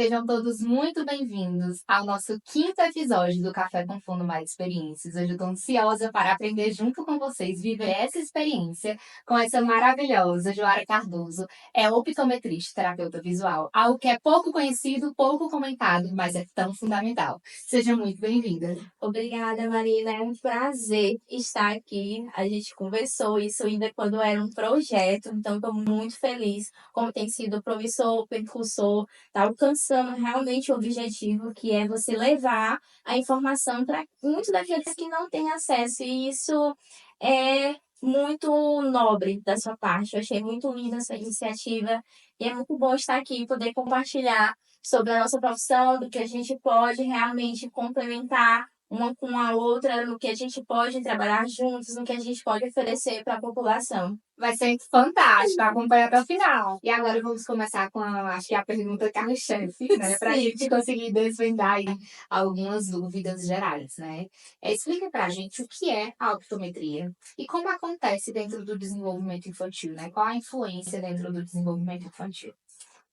Sejam todos muito bem-vindos ao nosso quinto episódio do Café com Fundo Mais Experiências. Hoje eu estou ansiosa para aprender junto com vocês, viver essa experiência com essa maravilhosa Joara Cardoso. É optometrista, terapeuta visual, algo que é pouco conhecido, pouco comentado, mas é tão fundamental. Seja muito bem-vinda. Obrigada, Marina. É um prazer estar aqui. A gente conversou isso ainda quando era um projeto, então estou muito feliz como tem sido promissor, percursor, está alcançando realmente o objetivo, que é você levar a informação para muitos daqueles que não têm acesso. E isso é muito nobre da sua parte. Eu achei muito linda essa iniciativa e é muito bom estar aqui e poder compartilhar sobre a nossa profissão, do que a gente pode realmente complementar uma com a outra, no que a gente pode trabalhar juntos, no que a gente pode oferecer para a população. Vai ser fantástico, acompanha até o final. E agora vamos começar com acho que a pergunta carro-chefe, né? Para a Sim. gente conseguir desvendar aí algumas dúvidas gerais, né? Explica para a gente o que é a optometria e como acontece dentro do desenvolvimento infantil, né? Qual a influência dentro do desenvolvimento infantil?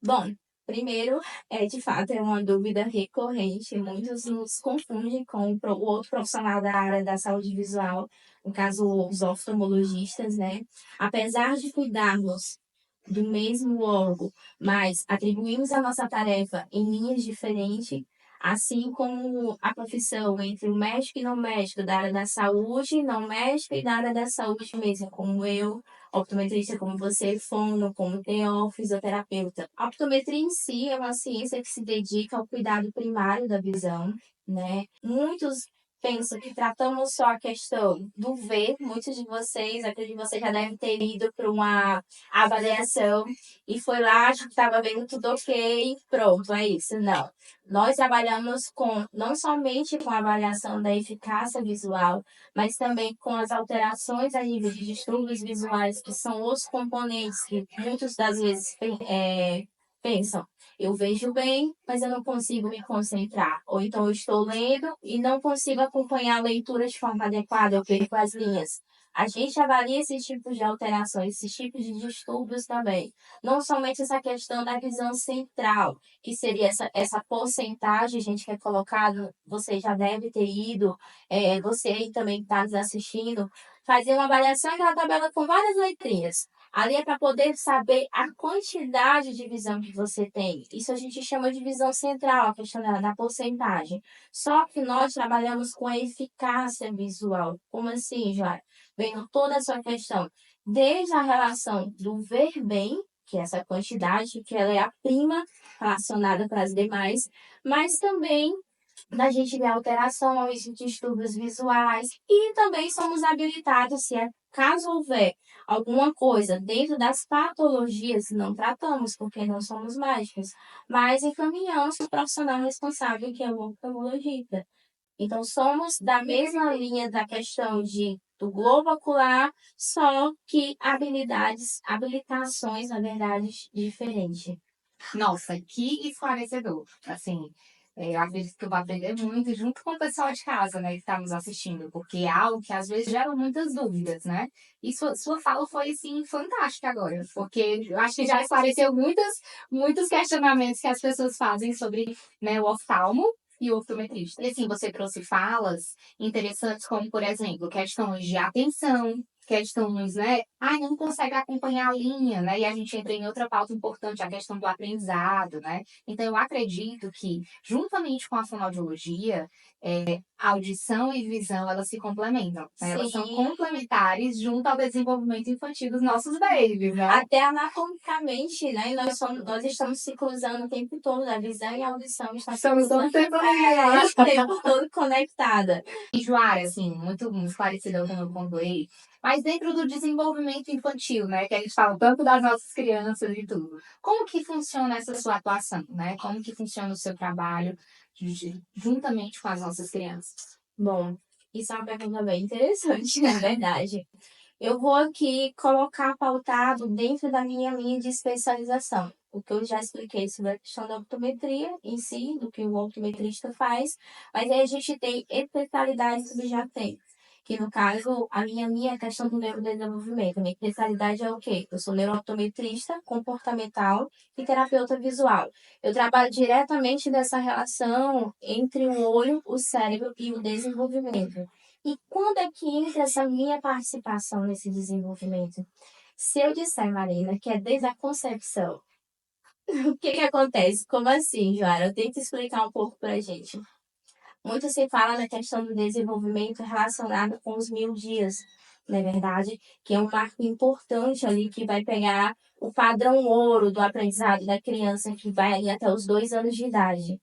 Bom, primeiro, de fato, é uma dúvida recorrente. Muitos nos confundem com o outro profissional da área da saúde visual, no caso, os oftalmologistas, né? Apesar de cuidarmos do mesmo órgão, mas atribuímos a nossa tarefa em linhas diferentes, assim como a profissão entre o médico e não médico da área da saúde, não médico e da área da saúde mesmo, como eu, optometrista, como você, fono, como TO, fisioterapeuta. A optometria em si é uma ciência que se dedica ao cuidado primário da visão, né? Muitos pensam que tratamos só a questão do ver. Muitos de vocês, acredito que vocês já devem ter ido para uma avaliação e foi lá, acho que estava vendo tudo ok, pronto, é isso. Não. Nós trabalhamos com não somente com a avaliação da eficácia visual, mas também com as alterações a nível de distúrbios visuais, que são os componentes que muitas das vezes pensam. Eu vejo bem, mas eu não consigo me concentrar. Ou então eu estou lendo e não consigo acompanhar a leitura de forma adequada, eu perco as linhas. A gente avalia esses tipos de alterações, esses tipos de distúrbios também. Não somente essa questão da visão central, que seria essa porcentagem, gente, que é colocado, você já deve ter ido, você aí também está nos assistindo, fazer uma avaliação da tabela com várias letrinhas. Ali é para poder saber a quantidade de visão que você tem. Isso a gente chama de visão central, a questão da porcentagem. Só que nós trabalhamos com a eficácia visual. Como assim, Joara? Vendo toda a sua questão, desde a relação do ver bem, que é essa quantidade, que ela é a prima relacionada para as demais, mas também da gente ver alterações, distúrbios visuais e também somos habilitados, se caso houver alguma coisa dentro das patologias, não tratamos, porque não somos médicos, mas encaminhamos para o profissional responsável, que é o oftalmologista. Então, somos da mesma linha da questão do globo ocular, só que habilitações, na verdade, diferentes. Nossa, que esclarecedor. Assim, eu acredito que eu vou aprender muito junto com o pessoal de casa, né, que está nos assistindo, porque é algo que às vezes gera muitas dúvidas, né? E sua fala foi, assim, fantástica agora, porque eu acho que já esclareceu muitos questionamentos que as pessoas fazem sobre, né, o oftalmo e o optometrista. E assim, você trouxe falas interessantes, como, por exemplo, questões de atenção, questões, né? Não consegue acompanhar a linha, né? E a gente entra em outra pauta importante, a questão do aprendizado, né? Então, eu acredito que, juntamente com a fonoaudiologia, audição e visão, elas se complementam, né? Elas são Sim. complementares junto ao desenvolvimento infantil dos nossos babies, né? Até anatomicamente, né? Nós estamos se cruzando o tempo todo, a visão e a audição estão se Estamos todo cruzando tempo o tempo todo conectada. E Joara, assim, muito esclarecedor como eu pontuei, mas dentro do desenvolvimento infantil, né, que a gente fala tanto das nossas crianças e tudo, como que funciona essa sua atuação, né? Como que funciona o seu trabalho juntamente com as nossas crianças? Bom, isso é uma pergunta bem interessante, na verdade. Eu vou aqui colocar pautado dentro da minha linha de especialização. O que eu já expliquei sobre a questão da optometria em si, do que o optometrista faz, mas aí a gente tem especialidades subjacentes, que no caso, a minha linha é a questão do neurodesenvolvimento. A minha especialidade é o quê? Eu sou neurooptometrista, comportamental e terapeuta visual. Eu trabalho diretamente dessa relação entre o olho, o cérebro e o desenvolvimento. E quando é que entra essa minha participação nesse desenvolvimento? Se eu disser, Marina, que é desde a concepção, o que que acontece? Como assim, Joara? Tenta explicar um pouco pra gente. Muito se fala na questão do desenvolvimento relacionado com os 1.000 dias, não é verdade? Que é um marco importante ali que vai pegar o padrão ouro do aprendizado da criança que vai ali até os 2 anos de idade.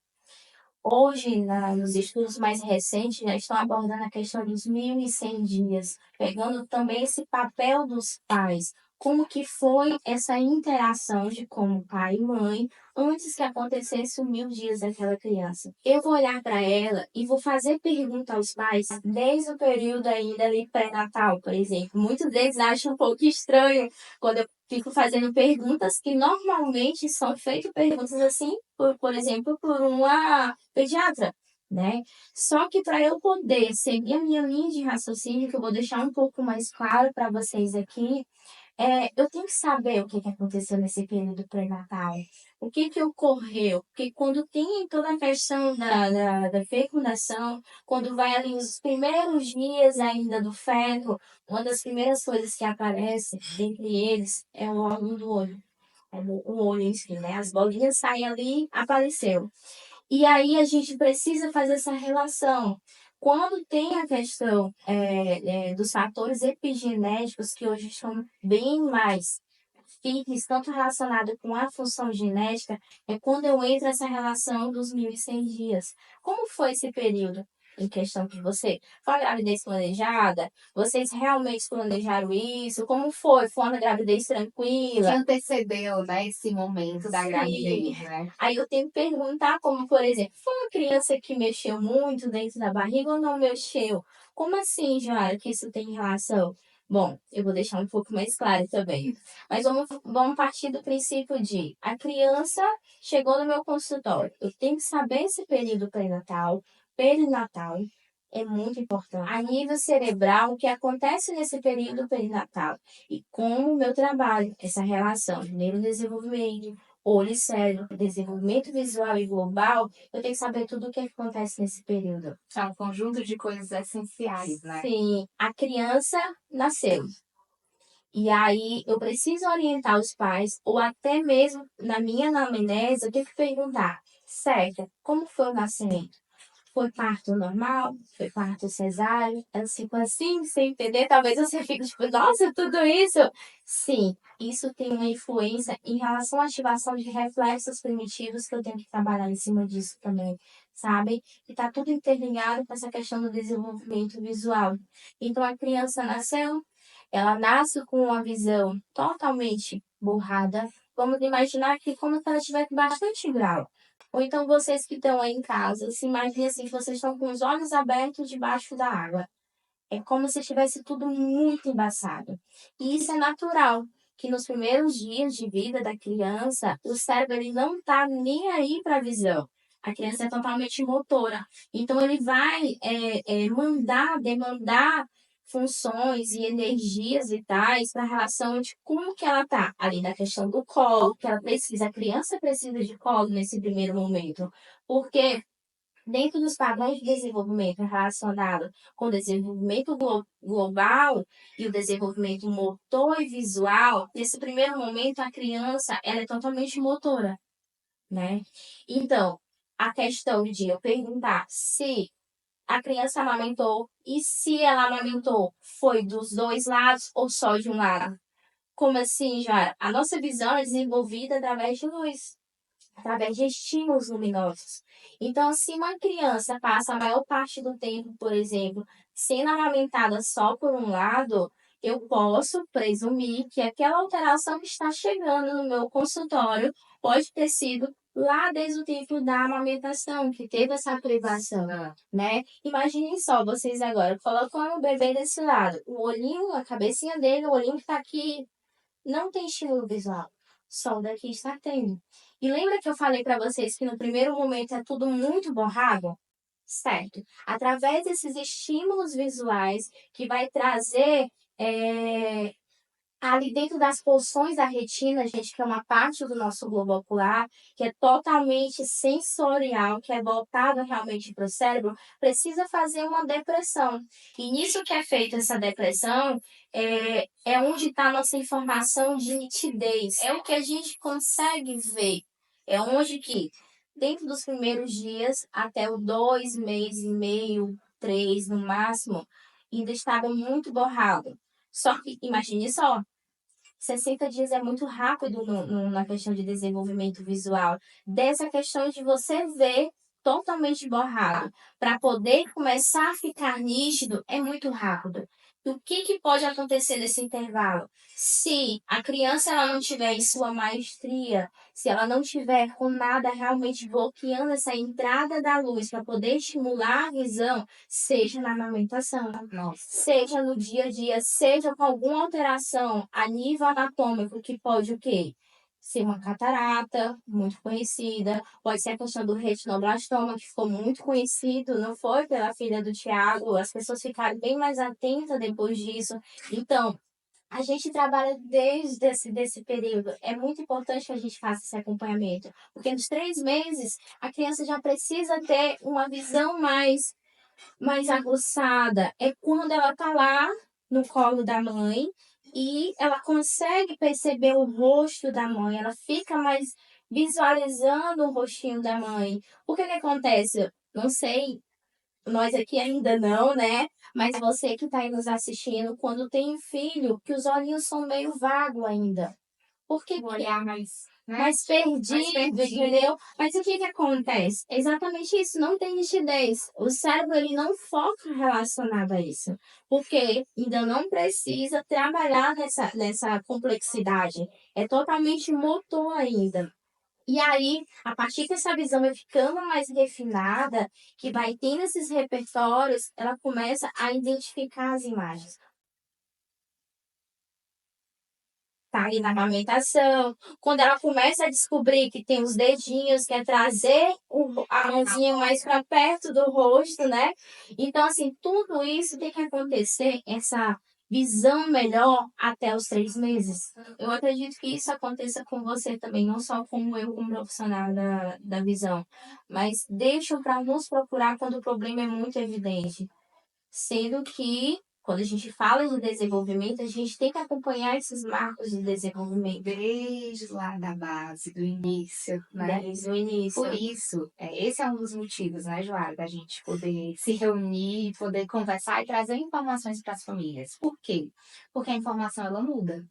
Hoje, nos estudos mais recentes, já estão abordando a questão dos 1.100 dias, pegando também esse papel dos pais. Como que foi essa interação de como pai e mãe antes que acontecesse os 1.000 dias daquela criança? Eu vou olhar para ela e vou fazer pergunta aos pais desde o período ainda ali pré-natal, por exemplo. Muitos deles acham um pouco estranho quando eu fico fazendo perguntas que normalmente são feitas perguntas assim, por exemplo, por uma pediatra, né? Só que para eu poder seguir a minha linha de raciocínio, que eu vou deixar um pouco mais claro para vocês aqui, eu tenho que saber o que que aconteceu nesse período pré-natal, o que que ocorreu, porque quando tem toda a questão da fecundação, quando vai ali os primeiros dias ainda do feto, uma das primeiras coisas que aparece dentre eles é o órgão do olho. É o olho em si, né? As bolinhas saem ali, apareceu. E aí a gente precisa fazer essa relação. Quando tem a questão dos fatores epigenéticos, que hoje estão bem mais firmes, tanto relacionado com a função genética, é quando eu entro nessa relação dos 1.100 dias. Como foi esse período? Em questão que você foi uma gravidez planejada? Vocês realmente planejaram isso? Como foi? Foi uma gravidez Que tranquila? antecedeu, né, esse momento da Sim. gravidez, né? Aí eu tenho que perguntar, como por exemplo, foi uma criança que mexeu muito dentro da barriga ou não mexeu? Como assim, Joara, que isso tem relação? Bom, eu vou deixar um pouco mais claro também. Mas vamos partir do princípio de a criança chegou no meu consultório. Eu tenho que saber esse período pré-natal, perinatal. É muito importante. A nível cerebral, o que acontece nesse período perinatal e como o meu trabalho, essa relação de neurodesenvolvimento, olho e cérebro, desenvolvimento visual e global, eu tenho que saber tudo o que acontece nesse período. É um conjunto de coisas essenciais, né? Sim, a criança nasceu. E aí eu preciso orientar os pais, ou até mesmo na minha anamnese, eu tenho que perguntar, certo, como foi o nascimento? Foi parto normal? Foi parto cesáreo? Elas ficam assim, sem entender. Talvez você fique tipo, nossa, tudo isso? Sim, isso tem uma influência em relação à ativação de reflexos primitivos que eu tenho que trabalhar em cima disso também, sabe? E tá tudo interligado com essa questão do desenvolvimento visual. Então a criança nasceu, ela nasce com uma visão totalmente borrada. Vamos imaginar que como se ela tivesse bastante grau. Ou então vocês que estão aí em casa, se imaginem assim, que vocês estão com os olhos abertos debaixo da água. É como se estivesse tudo muito embaçado. E isso é natural, que nos primeiros dias de vida da criança, o cérebro ele não está nem aí para a visão. A criança é totalmente motora. Então ele vai demandar funções e energias vitais na relação de como que ela tá ali na questão do colo, que ela precisa, a criança precisa de colo nesse primeiro momento, porque dentro dos padrões de desenvolvimento relacionado com o desenvolvimento global e o desenvolvimento motor e visual, nesse primeiro momento a criança ela é totalmente motora, né? Então, a questão de eu perguntar se a criança amamentou e se ela amamentou foi dos dois lados ou só de um lado. Como assim, Jara? A nossa visão é desenvolvida através de luz, através de estímulos luminosos. Então, se uma criança passa a maior parte do tempo, por exemplo, sendo amamentada só por um lado, eu posso presumir que aquela alteração que está chegando no meu consultório pode ter sido lá desde o tempo da amamentação, que teve essa privação, né? Imaginem só, vocês agora, colocando o bebê desse lado, o olhinho, a cabecinha dele, o olhinho que está aqui, não tem estímulo visual. Só o daqui está tendo. E lembra que eu falei para vocês que no primeiro momento é tudo muito borrado? Certo. Através desses estímulos visuais que vai trazer, eh, ali dentro das porções da retina, gente, que é uma parte do nosso globo ocular, que é totalmente sensorial, que é voltada realmente para o cérebro, precisa fazer uma depressão. E nisso que é feita essa depressão, é onde está a nossa informação de nitidez, é o que a gente consegue ver. É onde que, dentro dos primeiros dias, até o 2 meses e meio, 3 no máximo, ainda estava muito borrado. Só que imagine só, 60 dias é muito rápido na questão de desenvolvimento visual. Dessa questão de você ver totalmente borrado, para poder começar a ficar nítido, é muito rápido. E o que pode acontecer nesse intervalo? Se a criança ela não tiver em sua maestria, se ela não tiver com nada realmente bloqueando essa entrada da luz para poder estimular a visão, seja na amamentação, Nossa. seja no dia a dia, seja com alguma alteração a nível anatômico que pode o quê? Ser uma catarata, muito conhecida, pode ser a questão do retinoblastoma, que ficou muito conhecido, não foi pela filha do Tiago, as pessoas ficaram bem mais atentas depois disso. Então, a gente trabalha desde desse período. É muito importante que a gente faça esse acompanhamento, porque nos 3 meses a criança já precisa ter uma visão mais aguçada é quando ela tá lá no colo da mãe e ela consegue perceber o rosto da mãe, ela fica mais visualizando o rostinho da mãe. O que que acontece? Não sei, nós aqui ainda não, né? Mas você que está aí nos assistindo, quando tem filho, que os olhinhos são meio vagos ainda. Por que O olhar mais, né? mais perdido, entendeu? Mas o que que acontece? É exatamente isso, não tem nitidez. O cérebro ele não foca relacionado a isso, porque ainda não precisa trabalhar nessa complexidade. É totalmente motor ainda. E aí, a partir que essa visão vai ficando mais refinada, que vai tendo esses repertórios, ela começa a identificar as imagens. Tá ali na amamentação, quando ela começa a descobrir que tem os dedinhos, quer trazer a mãozinha mais para perto do rosto, né? Então, assim, tudo isso tem que acontecer, essa visão melhor até os 3 meses. Eu acredito que isso aconteça com você também, não só como eu, como profissional da visão, mas deixam para nos procurar quando o problema é muito evidente. Sendo que, quando a gente fala de desenvolvimento, a gente tem que acompanhar esses marcos de desenvolvimento Desde lá da base, do início, né? desde o início. Por isso, esse é um dos motivos, né, Joara, da gente poder se reunir, poder conversar e trazer informações para as famílias. Por quê? Porque a informação ela muda.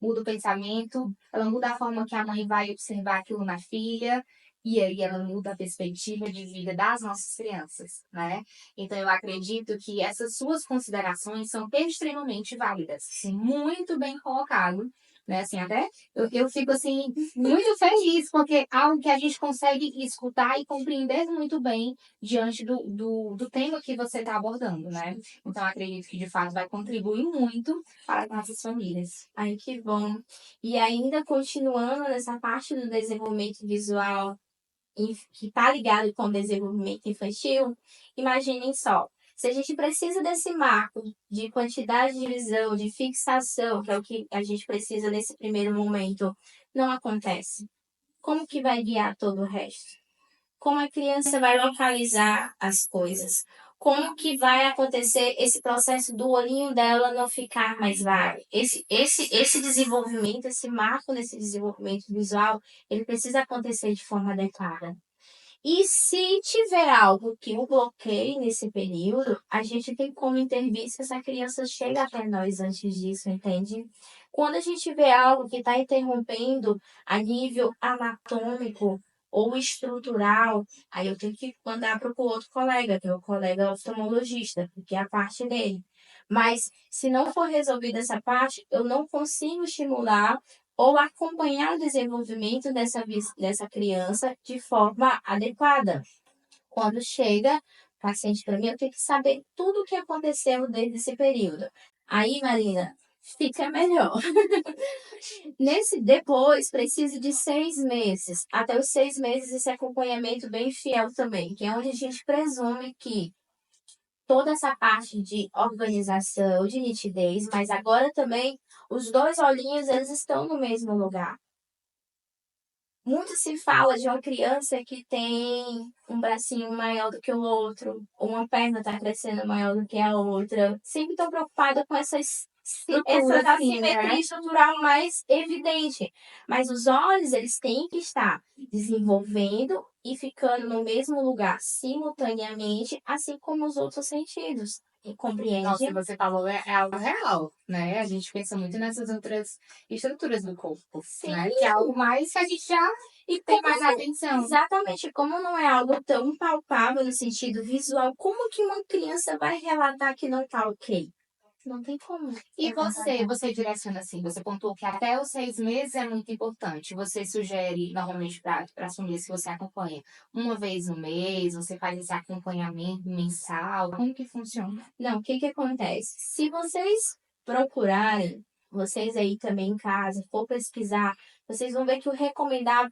Muda o pensamento, ela muda a forma que a mãe vai observar aquilo na filha, e aí ela muda a perspectiva de vida das nossas crianças, né? Então eu acredito que essas suas considerações são extremamente válidas, muito bem colocado, né? Assim, até eu fico assim muito feliz, porque é algo que a gente consegue escutar e compreender muito bem diante do tema que você está abordando, né? Então acredito que de fato vai contribuir muito para as nossas famílias. Ai, que bom. E ainda continuando nessa parte do desenvolvimento visual, que está ligado com o desenvolvimento infantil, imaginem só. Se a gente precisa desse marco de quantidade de visão, de fixação, que é o que a gente precisa nesse primeiro momento, não acontece. Como que vai guiar todo o resto? Como a criança vai localizar as coisas? Como que vai acontecer esse processo do olhinho dela não ficar mais vago? Esse desenvolvimento, esse marco nesse desenvolvimento visual, ele precisa acontecer de forma adequada. E se tiver algo que o bloqueie nesse período, a gente tem como intervir se essa criança chega até nós antes disso, entende? Quando a gente vê algo que está interrompendo a nível anatômico ou estrutural, aí eu tenho que mandar para o outro colega, que é o colega oftalmologista, porque é a parte dele. Mas se não for resolvida essa parte, eu não consigo estimular ou acompanhar o desenvolvimento dessa criança de forma adequada. Quando chega o paciente para mim, eu tenho que saber tudo o que aconteceu desde esse período. Aí, Marina, fica melhor. Depois, precisa de 6 meses. Até os 6 meses, esse acompanhamento bem fiel também, que é onde a gente presume que toda essa parte de organização, de nitidez, mas agora também os dois olhinhos, eles estão no mesmo lugar. Muito se fala de uma criança que tem um bracinho maior do que o outro, ou uma perna está crescendo maior do que a outra. Sempre estão preocupadas com essa Estrutura, assim, assimetria né? estrutural mais evidente. Mas os olhos, eles têm que estar desenvolvendo e ficando no mesmo lugar simultaneamente, assim como os outros sentidos. E Nossa, compreende? você falou, é algo real, né? A gente pensa muito nessas outras estruturas do corpo, Sim, né? Que é algo mais que a gente já e tem como mais atenção. exatamente, como não é algo tão palpável no sentido visual, como que uma criança vai relatar que não tá ok? Não tem como. E você direciona assim, você pontuou que até os 6 meses é muito importante. Você sugere, normalmente, para as famílias que você acompanha, uma vez no mês, você faz esse acompanhamento mensal? Como que funciona? Não, o que que acontece? Se vocês procurarem, vocês aí também em casa, for pesquisar, vocês vão ver que o recomendável,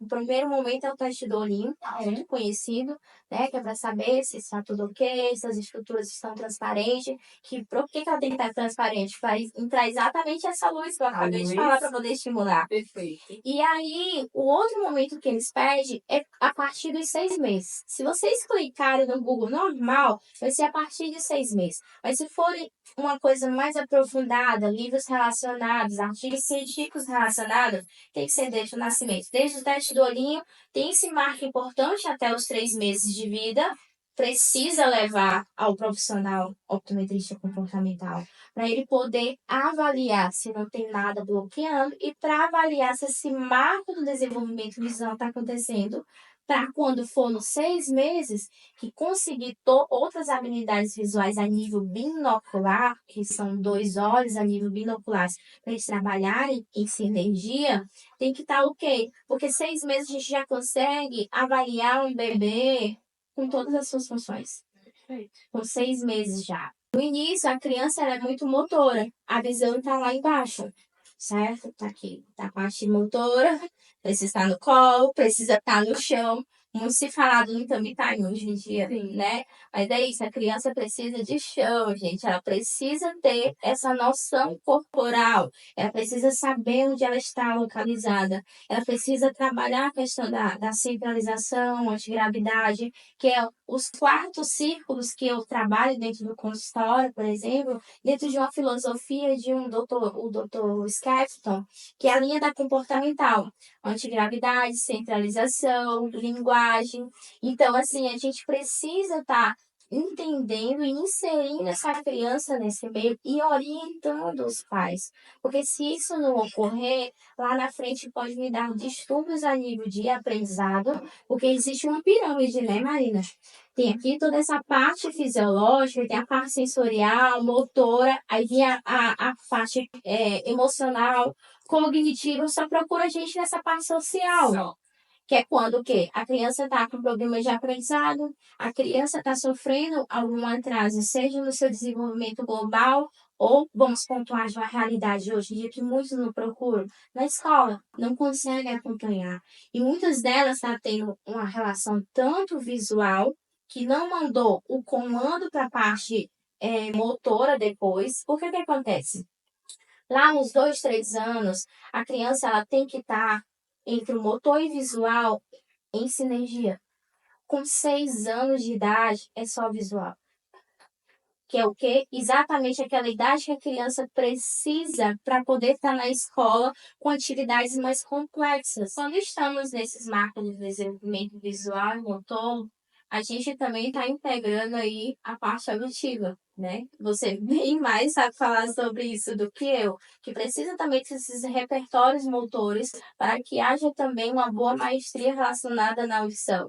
o primeiro momento é o teste do olhinho, muito conhecido, né? Que é para saber se está tudo ok, se as estruturas estão transparentes. Por que que ela tem que estar transparente? Para entrar exatamente essa luz que eu A acabei de luz? falar para poder estimular. Perfeito. E aí, o outro momento que eles pedem é a partir dos 6 meses. Se vocês clicarem no Google normal, vai ser a partir de 6 meses. Mas se forem uma coisa mais aprofundada, livros relacionados, artigos científicos relacionados, tem que ser desde o nascimento. Desde o teste do olhinho, tem esse marco importante até os 3 meses de vida, precisa levar ao profissional optometrista comportamental para ele poder avaliar se não tem nada bloqueando e para avaliar se esse marco do desenvolvimento visual está acontecendo, para quando for nos 6 meses, que conseguir outras habilidades visuais a nível binocular, que são 2 olhos a nível binoculares, para eles trabalharem em sinergia, tem que estar ok. Porque 6 meses a gente já consegue avaliar um bebê com todas as suas funções. Com 6 meses já. No início, a criança ela é muito motora. A visão está lá embaixo, certo? Tá aqui. Tá a parte motora, precisa estar no colo, precisa estar no chão. Muito se falado no tummy time hoje em dia, Sim. né? Mas é isso, a criança precisa de chão, gente. Ela precisa ter essa noção corporal. Ela precisa saber onde ela está localizada. Ela precisa trabalhar a questão da centralização, antigravidade, que é os 4 círculos que eu trabalho dentro do consultório, por exemplo, dentro de uma filosofia de o doutor Skeffton, que é a linha da comportamental, antigravidade, centralização, linguagem. Então, assim, a gente precisa estar entendendo e inserindo essa criança nesse meio e orientando os pais. Porque se isso não ocorrer, lá na frente pode me dar distúrbios a nível de aprendizado, porque existe uma pirâmide, né, Marina? Tem aqui toda essa parte fisiológica, tem a parte sensorial, motora, aí vem a parte emocional, cognitiva, só procura a gente nessa parte social. Só. Que é quando o quê? A criança está com problema de aprendizado, a criança está sofrendo algum atraso, seja no seu desenvolvimento global, ou vamos pontuar de uma realidade hoje em dia que muitos não procuram na escola, não conseguem acompanhar. E muitas delas estão tendo uma relação tanto visual, que não mandou o comando para a parte motora depois. Porque que acontece? Lá nos 2, 3 anos, a criança ela tem que estar entre o motor e visual em sinergia. Com 6 anos de idade, é só visual. Que é o quê? Exatamente aquela idade que a criança precisa para poder estar na escola com atividades mais complexas. Quando estamos nesses marcos de desenvolvimento visual e motor, a gente também está integrando aí a parte auditiva, né? Você bem mais sabe falar sobre isso do que eu, que precisa também desses repertórios motores para que haja também uma boa maestria relacionada na audição.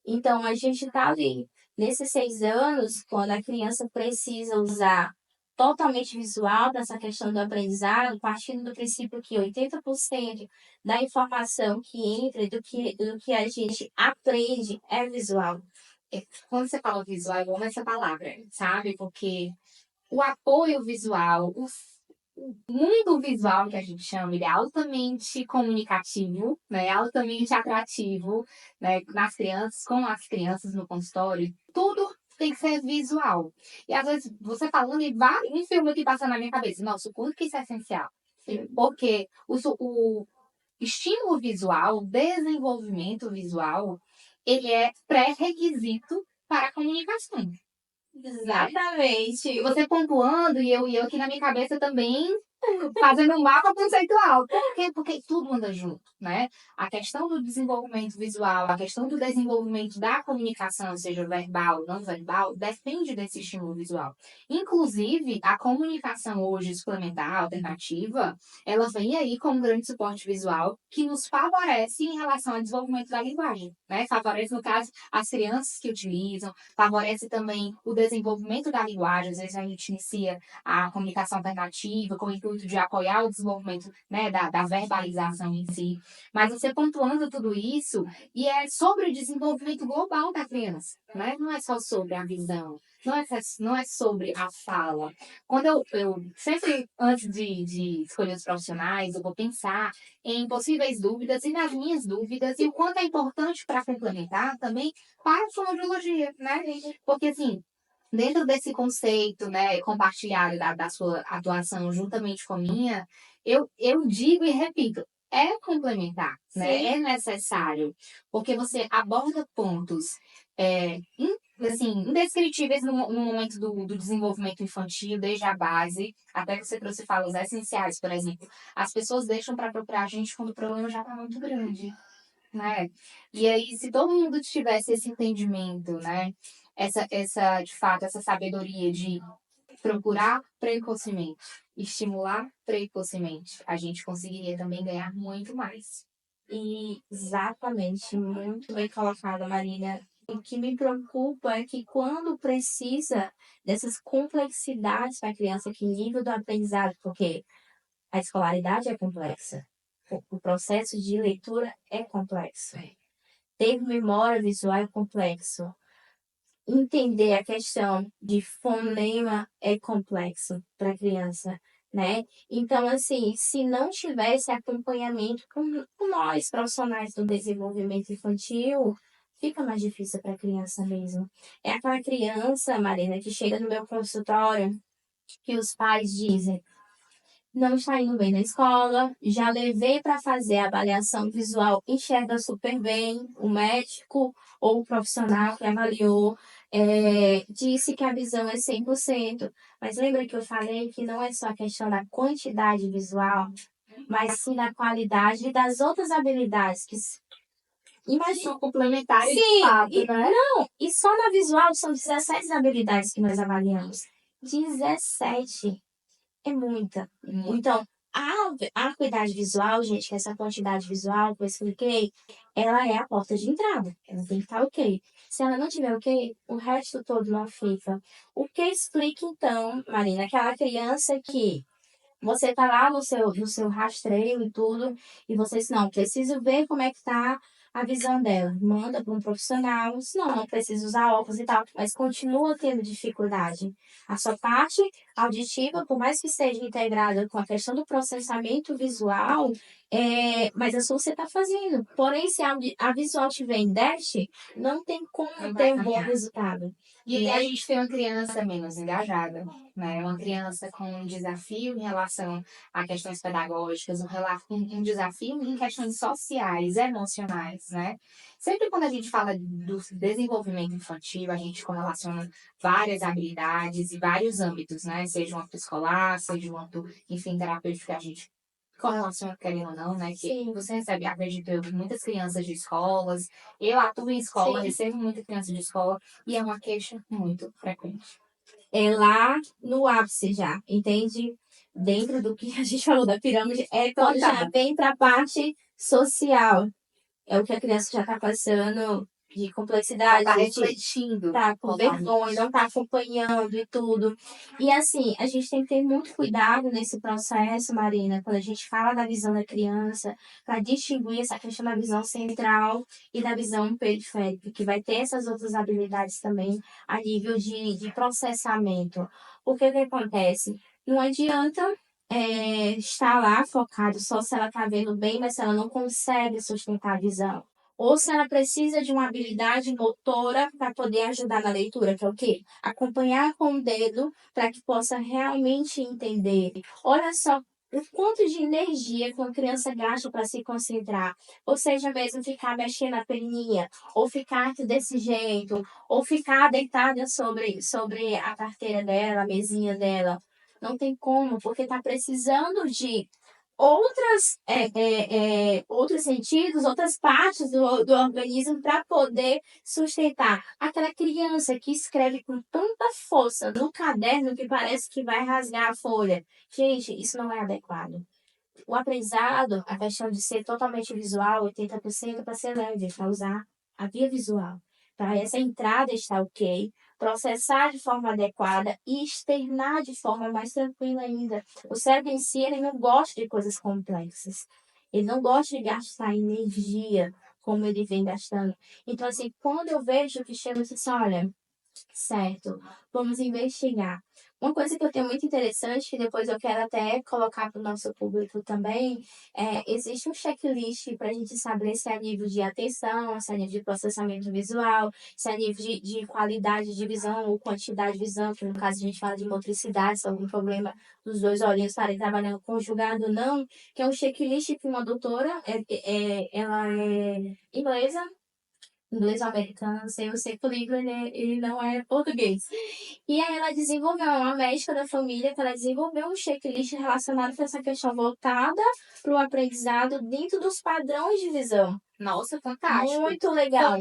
Então, a gente está ali, nesses 6 anos, quando a criança precisa usar totalmente visual dessa questão do aprendizado, partindo do princípio que 80% da informação que entra, do que a gente aprende, é visual. Quando você fala visual, eu amo essa palavra, sabe? Porque o apoio visual, o mundo visual, que a gente chama, ele é altamente comunicativo, né, altamente atrativo, né, nas crianças, com as crianças no consultório, tudo tem que ser visual. E às vezes você falando e vai um filme que passa na minha cabeça, nossa, o quanto que isso é essencial. Sim. Porque o estímulo visual, o desenvolvimento visual, ele é pré-requisito para a comunicação, né? E Exatamente. você pontuando e eu aqui na minha cabeça também fazendo um mapa conceitual. Por quê? Porque tudo anda junto, né? A questão do desenvolvimento visual, a questão do desenvolvimento da comunicação, seja verbal ou não verbal, depende desse estímulo visual. Inclusive, a comunicação hoje suplementar, alternativa, ela vem aí com um grande suporte visual que nos favorece em relação ao desenvolvimento da linguagem, né? Favorece, no caso, as crianças que utilizam, favorece também o desenvolvimento da linguagem. Às vezes a gente inicia a comunicação alternativa com o intuito de apoiar o desenvolvimento, né, da verbalização em si. Mas você pontuando tudo isso, e é sobre o desenvolvimento global da criança, né? Não é só sobre a visão, não é sobre a fala. Quando eu sempre, antes de escolher os profissionais, eu vou pensar em possíveis dúvidas e nas minhas dúvidas e o quanto é importante para complementar também para a fonoaudiologia, né? Porque, assim, dentro desse conceito, né, compartilhado da sua atuação juntamente com a minha, eu digo e repito, é complementar, né? Sim. É necessário, porque você aborda pontos assim, indescritíveis no momento do desenvolvimento infantil, desde a base, até que você trouxe falas essenciais, por exemplo. As pessoas deixam para procurar a gente quando o problema já está muito grande, né? E aí, se todo mundo tivesse esse entendimento, né? De fato, essa sabedoria de procurar precocemente, estimular precocemente, a gente conseguiria também ganhar muito mais. E exatamente, muito bem colocado, Marina. O que me preocupa é que quando precisa dessas complexidades para a criança, que nível do aprendizado, porque a escolaridade é complexa, o processo de leitura é complexo, ter memória visual é complexo, entender a questão de fonema é complexo para a criança, né? Então, assim, se não tivesse acompanhamento com nós, profissionais do desenvolvimento infantil, fica mais difícil para a criança mesmo. É aquela criança, Marina, que chega no meu consultório, que os pais dizem: não está indo bem na escola, já levei para fazer a avaliação visual, enxerga super bem, o médico ou o profissional que avaliou disse que a visão é 100%, mas lembra que eu falei que não é só a questão da quantidade visual, mas sim da qualidade e das outras habilidades que Imagina, são complementares de sim, fato, né? não, e só na visual são 17 habilidades que nós avaliamos. 17. É muita. Então, a acuidade visual, gente, que essa quantidade visual que eu expliquei, ela é a porta de entrada. Ela tem que estar ok. Se ela não tiver ok, o resto todo não fica. O que explica, então, Marina, aquela criança que você tá lá no seu rastreio e tudo, e você diz, não, preciso ver como é que tá a visão dela. Manda para um profissional, diz, não precisa usar óculos e tal, mas continua tendo dificuldade. A sua parte auditiva, por mais que esteja integrada com a questão do processamento visual, mas a sua você está fazendo. Porém, se a visual tiver em déficit, não tem como Não vai ter um bom caminhar. resultado. E aí a gente tem uma criança menos engajada, né? Uma criança com um desafio em relação a questões pedagógicas, um desafio em questões sociais, emocionais, né? Sempre quando a gente fala do desenvolvimento infantil, a gente correlaciona várias habilidades e vários âmbitos, né? Seja um âmbito escolar, seja um âmbito, enfim, terapêutico que a gente correlaciona, querendo ou não, né? Que Sim. você recebe, acredito eu, muitas crianças de escolas. Eu atuo em escola, Sim. recebo muita criança de escola e é uma queixa muito frequente. É lá no ápice já, entende? Dentro do que a gente falou da pirâmide, é quando já vem para a parte social. É o que a criança já está passando de complexidade, Tá de refletindo tá com totalmente. vergonha, não tá acompanhando e tudo. E assim, a gente tem que ter muito cuidado nesse processo, Marina, quando a gente fala da visão da criança, para distinguir essa questão da visão central e da visão periférica, que vai ter essas outras habilidades também a nível de processamento. Porque o que acontece? Não adianta está lá focado só se ela está vendo bem, mas se ela não consegue sustentar a visão. Ou se ela precisa de uma habilidade motora para poder ajudar na leitura, que é o quê? Acompanhar com o dedo para que possa realmente entender. Olha só o quanto de energia que uma criança gasta para se concentrar. Ou seja, mesmo ficar mexendo a peninha, ou ficar desse jeito, ou ficar deitada sobre a carteira dela, a mesinha dela. Não tem como, porque está precisando de outros sentidos, outras partes do organismo para poder sustentar. Aquela criança que escreve com tanta força no caderno que parece que vai rasgar a folha. Gente, isso não é adequado. O aprendizado, a questão de ser totalmente visual, 80% para ser leve, para usar a via visual. Para essa entrada estar ok, processar de forma adequada e externar de forma mais tranquila ainda. O cérebro em si, ele não gosta de coisas complexas. Ele não gosta de gastar energia como ele vem gastando. Então, assim, quando eu vejo que chega e diz assim, olha, certo, vamos investigar. Uma coisa que eu tenho muito interessante, que depois eu quero até colocar para o nosso público também, existe um checklist para a gente saber se é nível de atenção, se é nível de processamento visual, se é nível de qualidade de visão ou quantidade de visão, que no caso a gente fala de motricidade, se é algum problema dos dois olhinhos estarem trabalhando conjugado ou não, que é um checklist que uma doutora, ela é inglesa, inglês ou americano, não sei, eu sei que o livro ele não é português. E aí ela desenvolveu, uma médica da família, que ela desenvolveu um checklist relacionado com essa questão voltada para o aprendizado dentro dos padrões de visão. Nossa, fantástico. Muito legal.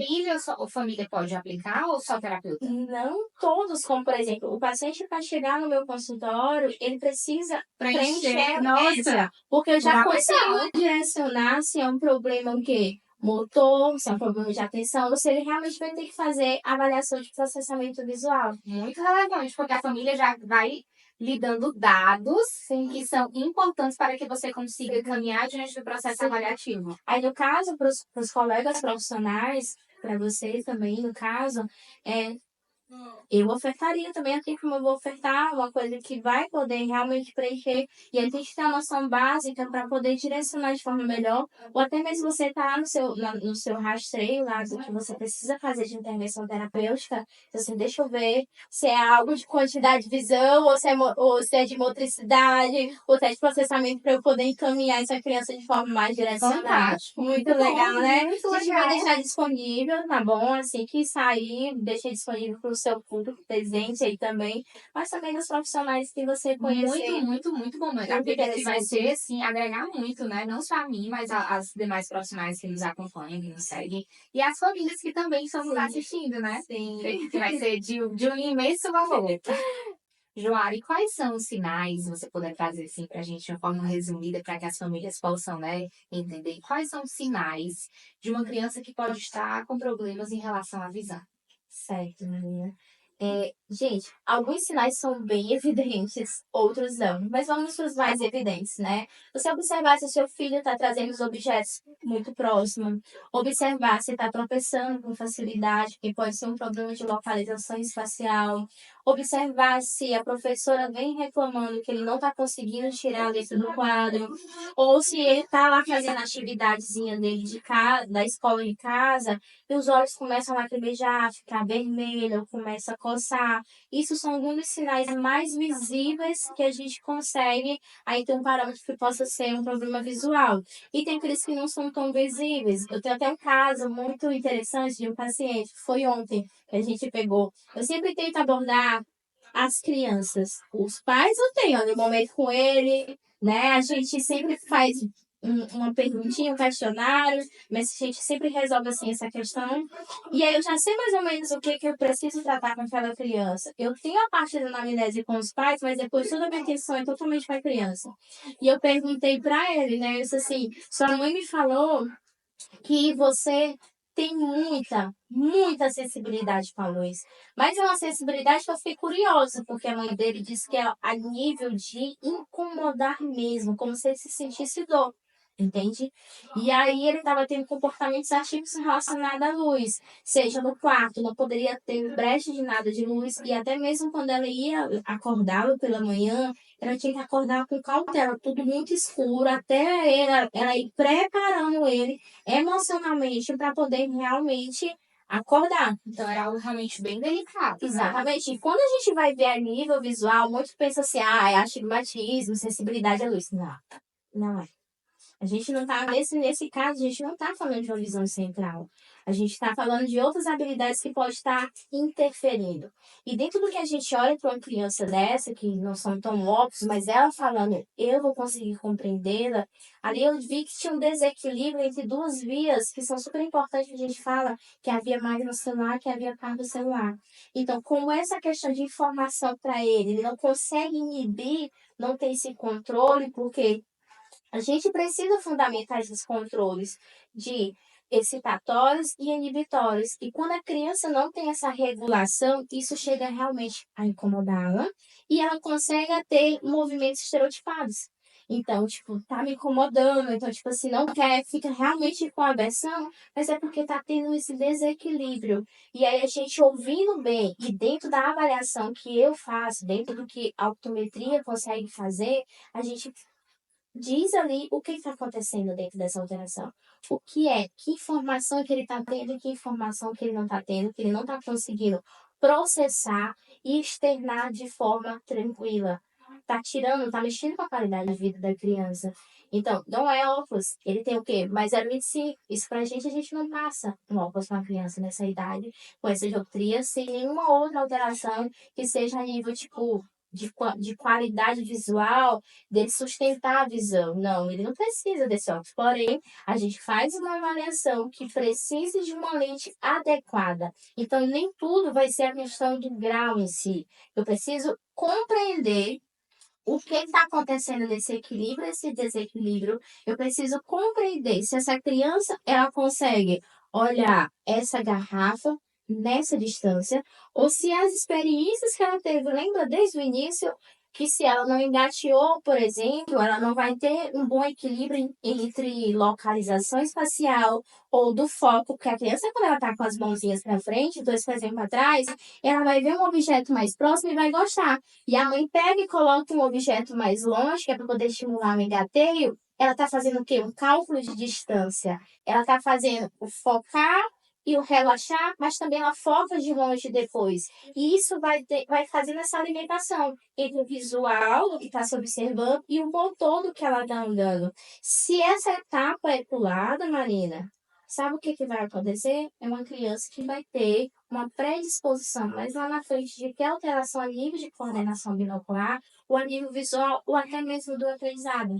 Família pode aplicar ou só terapeuta? Não todos, como por exemplo, o paciente para chegar no meu consultório, ele precisa preencher Nossa, essa, porque eu já fundamental. consigo direcionar se é um problema o quê? Motor, se é um problema de atenção, ou se ele realmente vai ter que fazer avaliação de processamento visual. Muito relevante, porque a família já vai lhe dando dados que são importantes para que você consiga caminhar diante do processo avaliativo. Aí, no caso, para os colegas profissionais, para vocês também, no caso, eu ofertaria também, assim como eu vou ofertar, uma coisa que vai poder realmente preencher. E a gente tem a noção básica para poder direcionar de forma melhor, ou até mesmo você estar no seu rastreio lá do que você precisa fazer de intervenção terapêutica. Então, assim, deixa eu ver se é algo de quantidade de visão, ou se é de motricidade, ou se é de processamento para eu poder encaminhar essa criança de forma mais direcionada. Fantástico. Muito legal, né? Muito A gente vai legal. deixar disponível, tá bom? Assim que sair, deixa disponível para o seu público presente aí também, mas também dos profissionais que você conhecer. Muito bom. Mas Muito acredito que vai interessante. ser, assim, agregar muito, né? Não só a mim, mas as demais profissionais que nos acompanham, que nos seguem. E as famílias que também estão nos assistindo, né? Sim. Que vai ser de um imenso valor. Joara, quais são os sinais, se você puder trazer assim para a gente de uma forma resumida, para que as famílias possam, né, entender quais são os sinais de uma criança que pode estar com problemas em relação à visão? Certo, menina. Gente, alguns sinais são bem evidentes, outros não. Mas vamos para os mais evidentes, né? Você observar se o seu filho está trazendo os objetos muito próximo. Observar se está tropeçando com facilidade, que pode ser um problema de localização espacial. Observar se a professora vem reclamando que ele não está conseguindo tirar a letra do quadro. Ou se ele está lá fazendo a atividadezinha dele da escola em casa e os olhos começam a lacrimejar, ficar vermelho, começa a coçar. Isso são alguns dos sinais mais visíveis que a gente consegue aí ter um parâmetro que possa ser um problema visual. E tem aqueles que não são tão visíveis. Eu tenho até um caso muito interessante de um paciente, que foi ontem que a gente pegou. Eu sempre tento abordar as crianças. Os pais eu tenho no momento com ele, né? A gente sempre faz uma perguntinha, um questionário, mas a gente sempre resolve assim essa questão. E aí eu já sei mais ou menos o que, que eu preciso tratar com aquela criança. Eu tenho a parte da anamnese com os pais, mas depois toda a minha atenção é totalmente para a criança. E eu perguntei para ele, né? Eu disse assim, sua mãe me falou que você tem muita sensibilidade com a luz. Mas é uma sensibilidade que eu fiquei curiosa, porque a mãe dele disse que é a nível de incomodar mesmo, como se ele se sentisse dor. Entende? E aí ele estava tendo comportamentos atípicos relacionados à luz, seja no quarto, não poderia ter brecha de nada de luz, e até mesmo quando ela ia acordá-lo pela manhã, ela tinha que acordar com cautela, tudo muito escuro, até ela ir preparando ele emocionalmente para poder realmente acordar. Então era algo realmente bem delicado, né? Exatamente. E quando a gente vai ver a nível visual, muitos pensam assim, ah, é astigmatismo, sensibilidade à luz. Não, não é. A gente não tá, nesse caso, a gente não está falando de uma visão central. A gente está falando de outras habilidades que podem estar interferindo. E dentro do que a gente olha para uma criança dessa, que não são tão óbvios, mas ela falando, eu vou conseguir compreendê-la, ali eu vi que tinha um desequilíbrio entre duas vias que são super importantes que a gente fala, que é a via magno-celular, que é a via cardio-celular. Então, como essa questão de informação para ele não consegue inibir, não tem esse controle, porque a gente precisa fundamentar esses controles de excitatórios e inibitórios. E quando a criança não tem essa regulação, isso chega realmente a incomodá-la e ela consegue ter movimentos estereotipados. Então, tipo, tá me incomodando, então, tipo assim, não quer, fica realmente com aversão, mas é porque tá tendo esse desequilíbrio. E aí a gente ouvindo bem e dentro da avaliação que eu faço, dentro do que a optometria consegue fazer, a gente diz ali o que está acontecendo dentro dessa alteração. O que é, que informação que ele está tendo e que informação que ele não está tendo, que ele não está conseguindo processar e externar de forma tranquila. Está tirando, está mexendo com a qualidade de vida da criança. Então, não é óculos. Ele tem o quê? Mais 0,25. Isso pra a gente não passa um óculos para uma criança nessa idade, com essa dioptria, sem nenhuma outra alteração que seja a nível, tipo, de qualidade visual, dele sustentar a visão. Não, ele não precisa desse óculos. Porém, a gente faz uma avaliação que precise de uma lente adequada. Então, nem tudo vai ser a questão do grau em si. Eu preciso compreender o que está acontecendo nesse equilíbrio, esse desequilíbrio. Eu preciso compreender se essa criança ela consegue olhar essa garrafa nessa distância, ou se as experiências que ela teve, lembra desde o início, que se ela não engateou, por exemplo, ela não vai ter um bom equilíbrio entre localização espacial ou do foco, porque a criança, quando ela está com as mãozinhas para frente, dois pezinhos para trás, ela vai ver um objeto mais próximo e vai gostar. E a mãe pega e coloca um objeto mais longe, que é para poder estimular o engateio. Ela está fazendo o quê? Um cálculo de distância. Ela está fazendo o focar e o relaxar, mas também ela foca de longe depois. E isso vai fazendo essa alimentação entre o visual, do que está se observando, e o motor do que ela está andando. Se essa etapa é pulada, Marina, sabe o que, que vai acontecer? É uma criança que vai ter uma predisposição mais lá na frente de ter alteração a nível de coordenação binocular, ou a nível visual, ou até mesmo do aprendizado.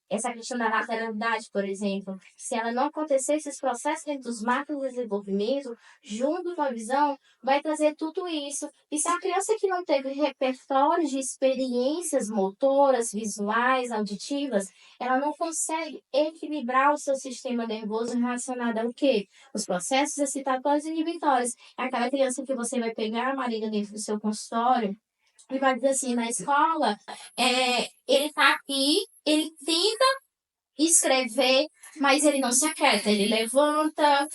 Essa questão da lateralidade, por exemplo, se ela não acontecer esses processos dentro dos macro desenvolvimento, junto com a visão, vai trazer tudo isso. E se a criança que não teve repertório de experiências motoras, visuais, auditivas, ela não consegue equilibrar o seu sistema nervoso relacionado ao quê? Os processos excitatórios e inibitórios. É aquela criança que você vai pegar, Marília, dentro do seu consultório, e vai dizer assim, na escola, ele tá aqui, ele tenta escrever, mas ele não se aquieta, ele levanta,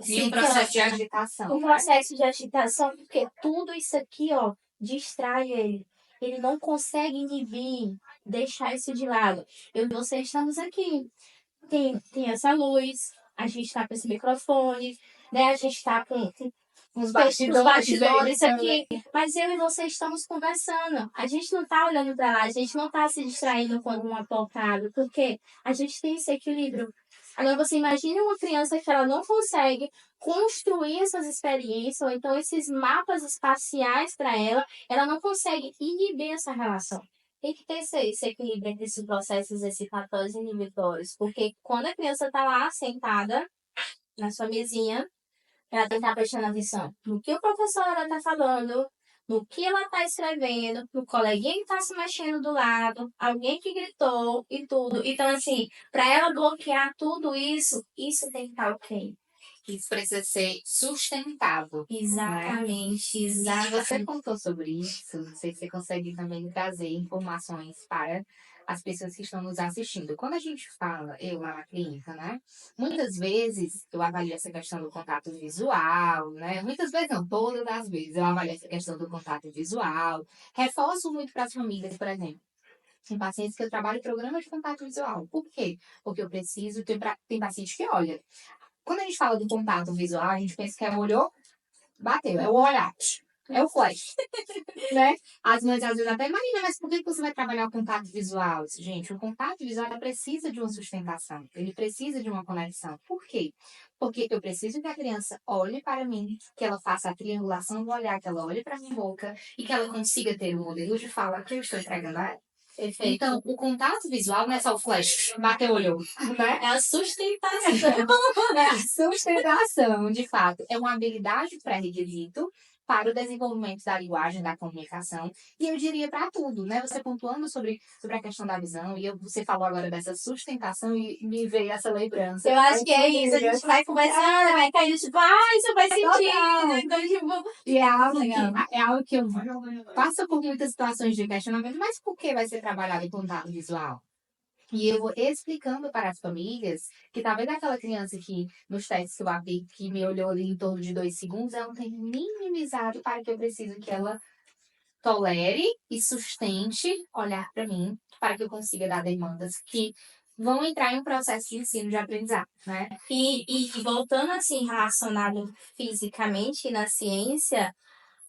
E um processo de agitação. um processo de agitação, porque tudo isso aqui, ó, distrai ele. Ele não consegue inibir, deixar isso de lado. Eu e você estamos aqui. Tem essa luz, a gente está com esse microfone, né? A gente está com Os os bastidores também. aqui, mas eu e você estamos conversando. A gente não está olhando para lá, a gente não está se distraindo com alguma tocada, porque a gente tem esse equilíbrio. Agora você imagina uma criança que ela não consegue construir essas experiências, ou então esses mapas espaciais para ela, ela não consegue inibir essa relação. Tem que ter esse equilíbrio entre esses processos excitatórios e inibitórios, porque quando a criança está lá sentada na sua mesinha, ela tem que estar prestando atenção no que o professor está falando, no que ela está escrevendo, no coleguinha que está se mexendo do lado, alguém que gritou e tudo. Então, assim, para ela bloquear tudo isso, isso tem que estar ok. que isso precisa ser sustentável, né? Exatamente, E você exatamente. contou sobre isso, não sei se você consegue também trazer informações para as pessoas que estão nos assistindo. Quando a gente fala, eu lá na clínica, né? Muitas vezes eu avalio essa questão do contato visual, né? Muitas vezes não, todas as vezes eu avalio essa questão do contato visual. Reforço muito para as famílias, por exemplo. Tem pacientes que eu trabalho em programa de contato visual. Por quê? Porque eu preciso, tem paciente que olha. Quando a gente fala do contato visual, a gente pensa que é o olho, bateu, é o olhar, é o flash, né? As mães às vezes até imaginam, mas por que você vai trabalhar o contato visual? Gente, o contato visual ela precisa de uma sustentação, ele precisa de uma conexão. Por quê? Porque eu preciso que a criança olhe para mim, que ela faça a triangulação do olhar, que ela olhe para a minha boca e que ela consiga ter um modelo de fala que eu estou entregando a ela. Perfeito. Então, o contato visual não é só o flash, bater o olho, né? É a sustentação. É a sustentação, de fato, é uma habilidade pré-requisito para o desenvolvimento da linguagem, da comunicação, e eu diria para tudo, né? Você pontuando sobre a questão da visão, e você falou agora dessa sustentação e me veio essa lembrança. Eu acho que é isso, a gente vai conversando, vai caindo, tipo, isso faz sentido. Então, tipo, E legal. é algo que eu passo por muitas situações de questionamento, mas por que vai ser trabalhado em contato visual? E eu vou explicando para as famílias que talvez aquela criança que nos testes que eu abri, que me olhou ali em torno de 2 segundos, ela não tem minimizado para que eu preciso que ela tolere e sustente olhar para mim, para que eu consiga dar demandas que vão entrar em um processo de ensino de aprendizado, né? E voltando assim, relacionado fisicamente na ciência,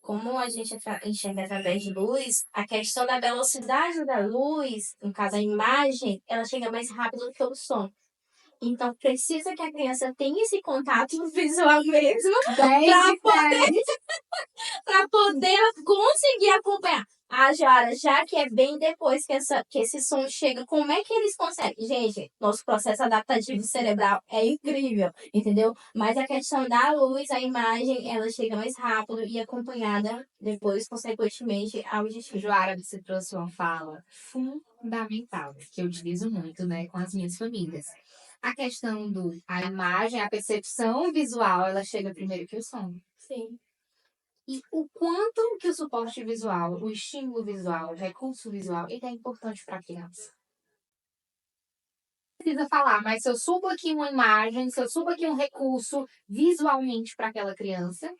como a gente enxerga através de luz, a questão da velocidade da luz, no caso a imagem, ela chega mais rápido do que o som. Então, precisa que a criança tenha esse contato visual mesmo para poder conseguir acompanhar. Ah, Jara, já que é bem depois que esse som chega, como é que eles conseguem? Gente, nosso processo adaptativo cerebral é incrível, entendeu? Mas a questão da luz, a imagem, ela chega mais rápido e acompanhada depois, consequentemente, auditivo. Joara, você trouxe uma fala fundamental, que eu utilizo muito, né, com as minhas famílias. A questão a imagem, a percepção visual, ela chega primeiro que o som. Sim. E o quanto que o suporte visual, o estímulo visual, o recurso visual, ele é importante para a criança. Não precisa falar, mas se eu subo aqui uma imagem, se eu subo aqui um recurso visualmente para aquela criança,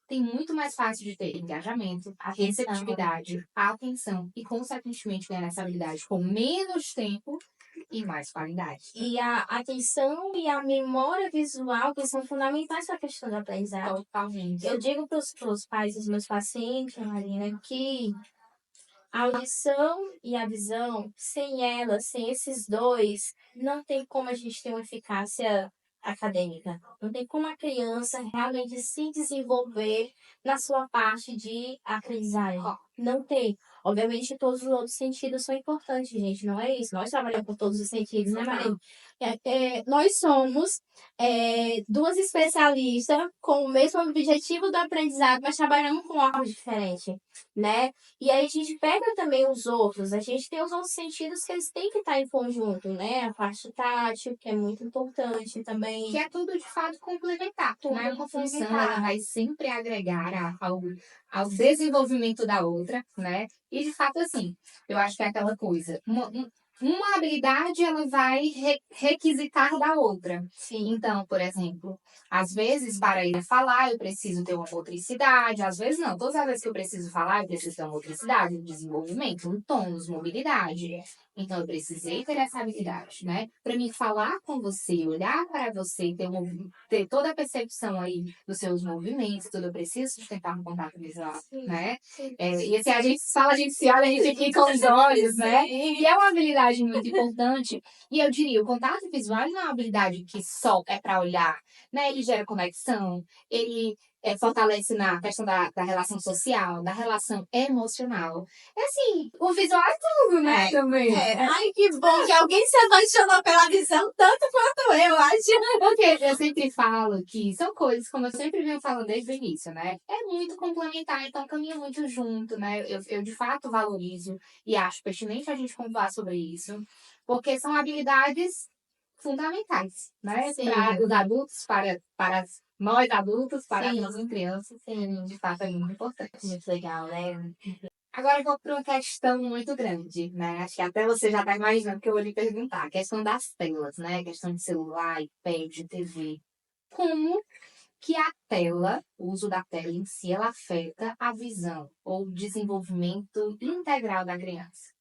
tem muito mais fácil de ter engajamento, a receptividade, a atenção e, consequentemente, ganhar essa habilidade com menos tempo e mais qualidade. E a atenção e a memória visual, que são fundamentais para a questão do aprendizado. Totalmente. Eu digo para os pais dos meus pacientes, Marina, que a audição e a visão, sem elas, sem esses dois, não tem como a gente ter uma eficácia acadêmica. Não tem como a criança realmente se desenvolver na sua parte de aprendizagem. Não tem. Obviamente, todos os outros sentidos são importantes, gente. Não é isso. Nós trabalhamos com todos os sentidos, né, Maria? Nós somos duas especialistas com o mesmo objetivo do aprendizado, mas trabalhamos com algo diferente, né? E aí a gente pega também os outros, a gente tem os outros sentidos que eles têm que estar em conjunto, né? A parte tátil, que é muito importante também. Que é tudo, de fato, complementar. Tudo Né? Uma função, complementar. ela vai sempre agregar ao desenvolvimento da outra, né? E, de fato, assim, eu acho que é aquela coisa. Uma habilidade, ela vai requisitar da outra. Sim. Então, por exemplo, às vezes, para ir falar, eu preciso ter uma motricidade. Às vezes, não. Todas as vezes que eu preciso falar, eu preciso ter uma motricidade, um desenvolvimento, um tônus, mobilidade. Então, eu precisei ter essa habilidade, né? Para mim falar com você, olhar para você, ter toda a percepção aí dos seus movimentos, tudo, eu preciso sustentar um contato visual, né? E assim, a gente fala, a gente se olha, a gente fica com os olhos, né? E é uma habilidade muito importante. E eu diria, o contato visual não é uma habilidade que só é para olhar, né? Ele gera conexão, ele fortalece na questão da relação social, da relação emocional. É assim, o visual é tudo, né? Também. Ai, que bom que alguém se apaixonou pela visão tanto quanto eu acho. Porque eu sempre falo que são coisas, como eu sempre venho falando desde o início, né? É muito complementar, então caminha muito junto, né? Eu de fato valorizo e acho pertinente a gente conversar sobre isso, porque são habilidades fundamentais, né? Sim. Para os adultos, para nós adultos, para Sim. nós crianças, Sim, de fato é muito importante. muito legal, né? Agora eu vou para uma questão muito grande, né? Acho que até você já está imaginando que eu vou lhe perguntar. A questão das telas, né? A questão de celular, iPad, TV. Como que a tela, o uso da tela em si, ela afeta a visão ou o desenvolvimento integral da criança?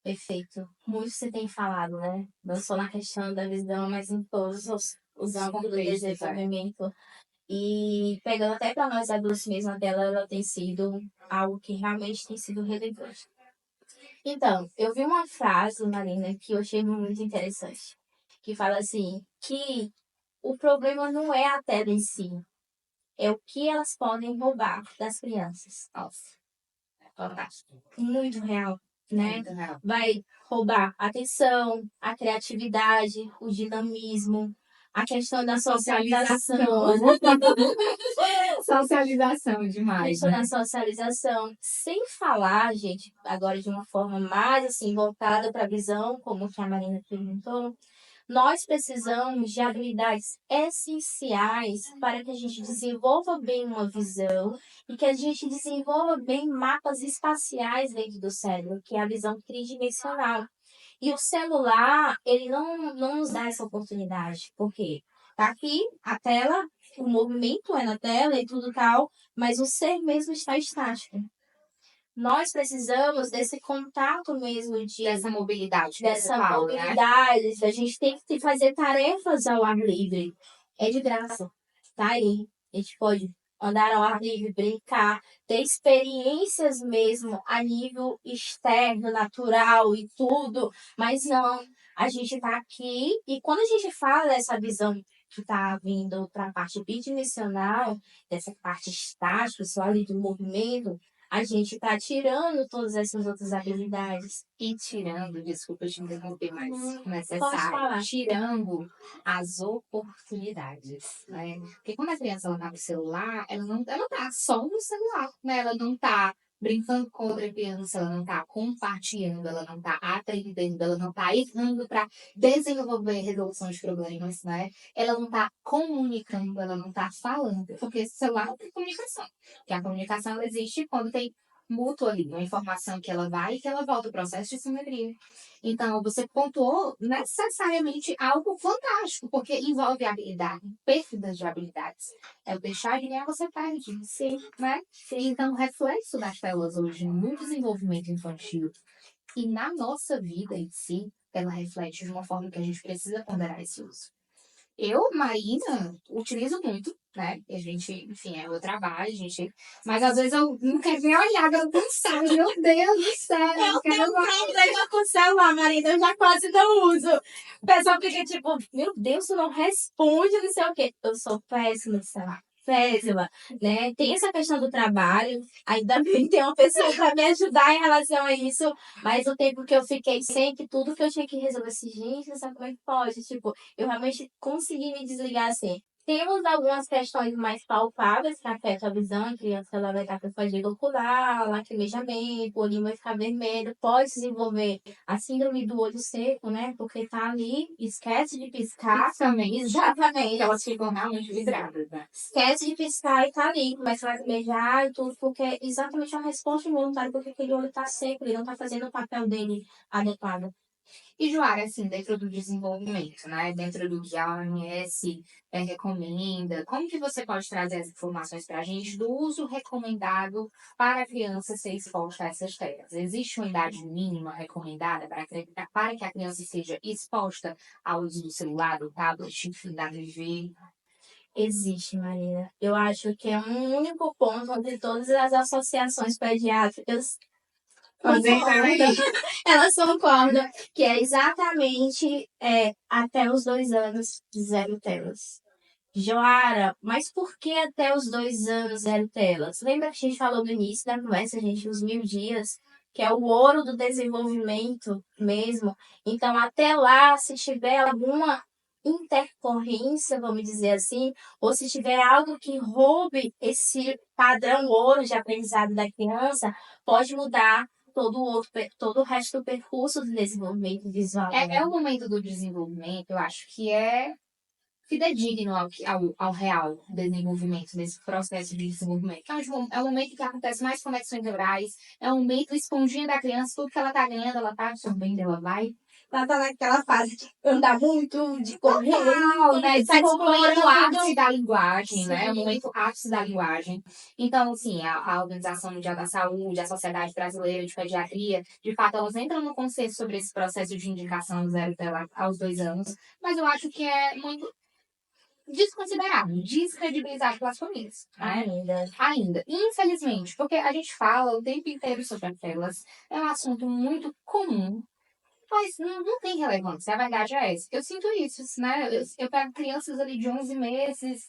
Perfeito. Muito você tem falado, né? Não só na questão da visão, mas em todos os âmbitos do contextos, é. desenvolvimento. E pegando até para nós adultos mesmo, a tela ela tem sido algo que realmente tem sido relevante. Então, eu vi uma frase, Marina, que eu achei muito interessante, que fala assim, que o problema não é a tela em si, é o que elas podem roubar das crianças. Nossa, fantástico. Muito real, né? Muito real. Vai roubar a atenção, a criatividade, o dinamismo, a questão da socialização. Socialização A demais, questão né? da socialização. Sem falar, gente, agora de uma forma mais assim, voltada para a visão, como que a Marina perguntou, nós precisamos de habilidades essenciais para que a gente desenvolva bem uma visão e que a gente desenvolva bem mapas espaciais dentro do cérebro, que é a visão tridimensional. E o celular, ele não nos dá essa oportunidade, porque tá aqui a tela, o movimento é na tela e tudo tal, mas o ser mesmo está estático. Nós precisamos desse contato mesmo Dessa mobilidade que você dessa fala, né? mobilidade, a gente tem que fazer tarefas ao ar livre. É de graça, tá aí. A gente pode andar ao ar livre, brincar, ter experiências mesmo a nível externo, natural e tudo, mas não, a gente tá aqui e quando a gente fala dessa visão que tá vindo para a parte bidimensional, dessa parte estática, só ali do movimento, a gente tá tirando todas essas outras habilidades. E tirando, desculpa te interromper, mas Pode necessário, falar. tirando as oportunidades, né? Porque quando a criança ela tá no celular, ela tá só no celular, né? Ela não tá brincando com outra criança, ela não tá compartilhando, ela não tá aprendendo, ela não tá errando para desenvolver resolução de problemas, né? Ela não tá comunicando, ela não tá falando, porque esse celular não tem comunicação. Porque a comunicação ela existe quando tem mútuo ali, uma informação que ela vai e que ela volta, o processo de simetria. Então, você pontuou necessariamente algo fantástico, porque envolve habilidade, perdas de habilidades. É o deixar de ganhar, você perde. Sim, né? Então, o reflexo das telas hoje no desenvolvimento infantil e na nossa vida em si, ela reflete de uma forma que a gente precisa ponderar esse uso. Eu, Marina, utilizo muito, né? A gente, enfim, é o trabalho, a gente. Mas às vezes eu não quero nem olhar, eu cansada. Meu Deus do céu, eu quero problema com o celular, Marina, eu já quase não uso. O pessoal fica tipo, meu Deus, tu não responde, não sei o quê. Eu sou péssima de celular. Péssima, né? Tem essa questão do trabalho, ainda bem que tem uma pessoa para me ajudar em relação a isso, mas o tempo que eu fiquei sem, que tudo que eu tinha que resolver, assim, gente, não sabe como é que pode? Tipo, eu realmente consegui me desligar assim. Temos algumas questões mais palpáveis que afetam a visão, a criança ela vai estar com fadiga ocular, lacrimejamento, o olhinho vai ficar vermelho, pode desenvolver a síndrome do olho seco, né? Porque tá ali, esquece de piscar. Exatamente. Elas ficam realmente vidradas, né? Esquece de piscar e tá ali, começa a lacrimejar e tudo, porque é exatamente uma resposta involuntária, porque aquele olho tá seco, ele não tá fazendo o papel dele adequado. E, Joara, assim, dentro do desenvolvimento, né? Dentro do que a OMS recomenda, como que você pode trazer as informações para a gente do uso recomendado para a criança ser exposta a essas telas? Existe uma idade mínima recomendada para que a criança seja exposta ao uso do celular, do tablet, enfim, da TV? Existe, Marina. Eu acho que é um único ponto onde todas as associações pediátricas concordam, elas concordam que é exatamente até os 2 anos, zero telas. Joara, mas por que até os 2 anos zero telas? Lembra que a gente falou no início da conversa, gente, os 1.000 dias, que é o ouro do desenvolvimento mesmo. Então, até lá, se tiver alguma intercorrência, vamos dizer assim, ou se tiver algo que roube esse padrão ouro de aprendizado da criança, pode mudar todo o resto do percurso do desenvolvimento visual É dela. o momento do desenvolvimento, eu acho que é fidedigno ao real desenvolvimento, desse processo de desenvolvimento. Que é o momento que acontece mais conexões neurais, é o momento esponjinha da criança, tudo que ela tá ganhando, ela tá absorvendo, ela vai. Ela tá naquela fase de andar muito, de correr, Total, né? tá Desenvolvendo o ápice explorando. da linguagem, né? O Sim. momento ápice da linguagem. Então, assim, a Organização Mundial da Saúde, a Sociedade Brasileira de Pediatria, de fato, elas entram no consenso sobre esse processo de indicação zero tela aos 2 anos, mas eu acho que é muito desconsiderado, descredibilizado pelas famílias, né? Ainda. Ainda, infelizmente, porque a gente fala o tempo inteiro sobre as telas, é um assunto muito comum, mas não tem relevância, a verdade é essa. Eu sinto isso, né? Eu pego crianças ali de 11 meses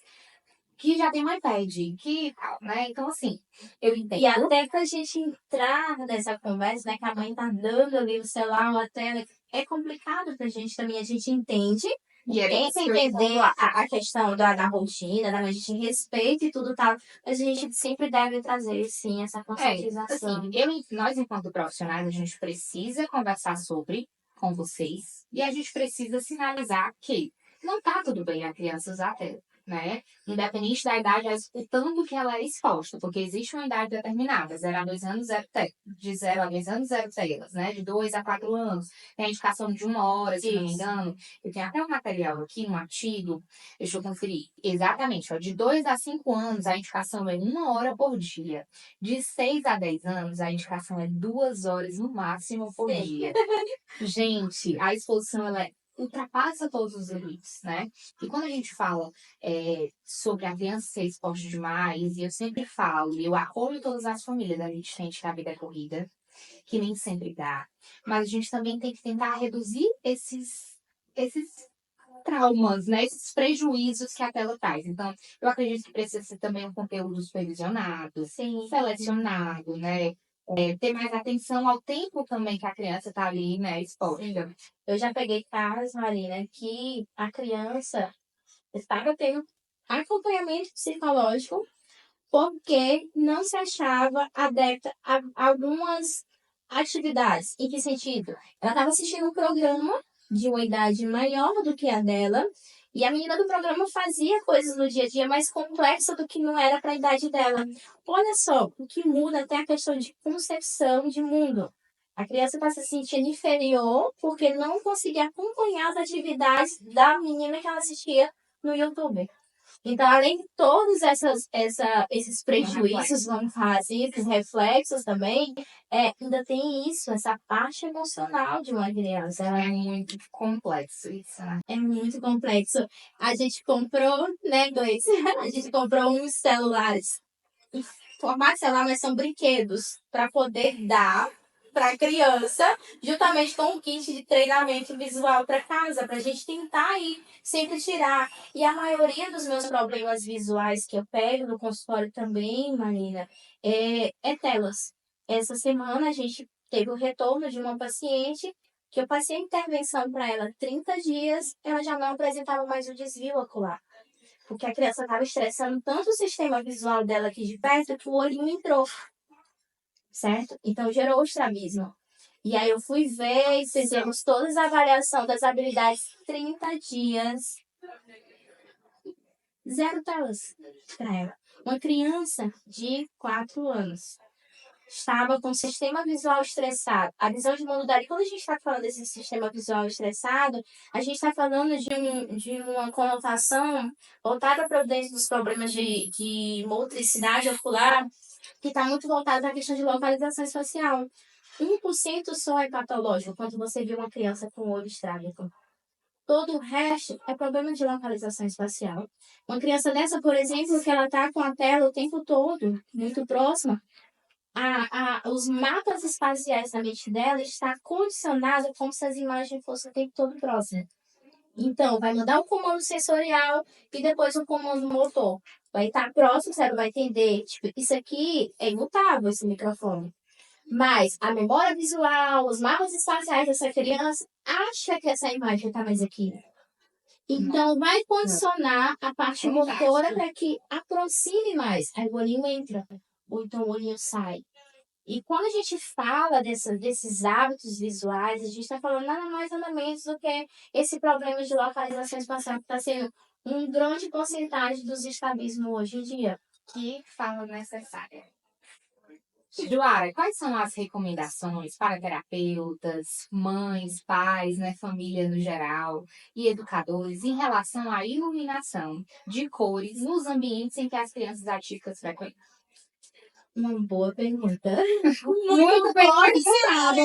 que já tem um iPad, que tal, né? Então, assim, eu E entendo. até pra gente entrar nessa conversa, né, que a mãe tá dando ali o celular ou a tela, é complicado pra gente também. A gente entende, E era tenta isso que eu ia entender pontuar. a questão da rotina, da a gente respeita e tudo tal, mas a gente sempre deve trazer, sim, essa conscientização. Assim, nós, enquanto profissionais, a gente precisa conversar sobre com vocês e a gente precisa sinalizar que não tá tudo bem a criança usar a tela, né? Independente da idade, o tanto que ela é exposta, porque existe uma idade determinada, 0 a 2 anos, zero tela, de 0 a 2 anos, zero telas, né? De 2 a 4 anos, tem a indicação de 1 hora, se não me Isso. engano. Eu tenho até um material aqui, um artigo, deixa eu conferir. Exatamente, ó, de 2 a 5 anos, a indicação é 1 hora por dia. De 6 a 10 anos, a indicação é 2 horas no máximo por Sim. dia. Gente, a exposição ela ultrapassa todos os limites, né? E quando a gente fala sobre a criança ser exposta demais, e eu sempre falo, e eu apoio todas as famílias, a gente tem que a vida é corrida, que nem sempre dá, mas a gente também tem que tentar reduzir esses traumas, né? Esses prejuízos que a tela traz. Então, eu acredito que precisa ser também um conteúdo supervisionado, Sim. selecionado, né? Ter mais atenção ao tempo também que a criança está ali, né, exposta. Eu já peguei casos, Marina, que a criança estava tendo acompanhamento psicológico porque não se achava adepta a algumas atividades. Em que sentido? Ela estava assistindo um programa de uma idade maior do que a dela, e a menina do programa fazia coisas no dia a dia mais complexas do que não era para a idade dela. Olha só, o que muda até a questão de concepção de mundo. A criança está se sentindo inferior porque não conseguia acompanhar as atividades da menina que ela assistia no YouTube. Então, além de todos esses prejuízos, vamos falar assim, esses reflexos também, ainda tem isso, essa parte emocional de uma criança. Ela É muito complexo isso, né? é muito complexo. A gente comprou, né, Gleice? A gente comprou uns celulares em formato de celular, mas são brinquedos para poder dar para a criança, juntamente com um kit de treinamento visual para casa, para a gente tentar aí sempre tirar. E a maioria dos meus problemas visuais que eu pego no consultório também, Marina, é telas. Essa semana a gente teve o retorno de uma paciente que eu passei a intervenção para ela 30 dias, ela já não apresentava mais o desvio ocular. Porque a criança estava estressando tanto o sistema visual dela aqui de perto que o olhinho entrou, certo? Então gerou o estrabismo. E aí eu fui ver e fizemos toda a avaliação das habilidades 30 dias, zero telas para ela. Uma criança de 4 anos estava com o sistema visual estressado. A visão de mundo dali, quando a gente está falando desse sistema visual estressado, a gente está falando de uma conotação voltada para dentro dos problemas de motricidade ocular, que está muito voltado à questão de localização espacial. 1% só é patológico quando você vê uma criança com o olho estrábico. Todo o resto é problema de localização espacial. Uma criança dessa, por exemplo, que ela está com a tela o tempo todo, muito próxima, os mapas espaciais da mente dela está condicionado como se as imagens fossem o tempo todo próximas. Então, vai mandar um comando sensorial e depois um comando motor. Vai estar próximo, o cérebro vai entender. Tipo, isso aqui é imutável, esse microfone. Mas a memória visual, os mapas espaciais dessa criança acha que essa imagem está mais aqui. Então, vai condicionar a parte motora para que aproxime mais. Aí o olhinho entra, ou então o olhinho sai. E quando a gente fala desses hábitos visuais, a gente está falando nada mais nada menos do que esse problema de localização espacial que está sendo um grande porcentagem dos estrabismos hoje em dia. Que fala necessária. Joara, quais são as recomendações para terapeutas, mães, pais, né, família no geral e educadores em relação à iluminação de cores nos ambientes em que as crianças atípicas frequentam? Uma boa pergunta. Muito bem pensado.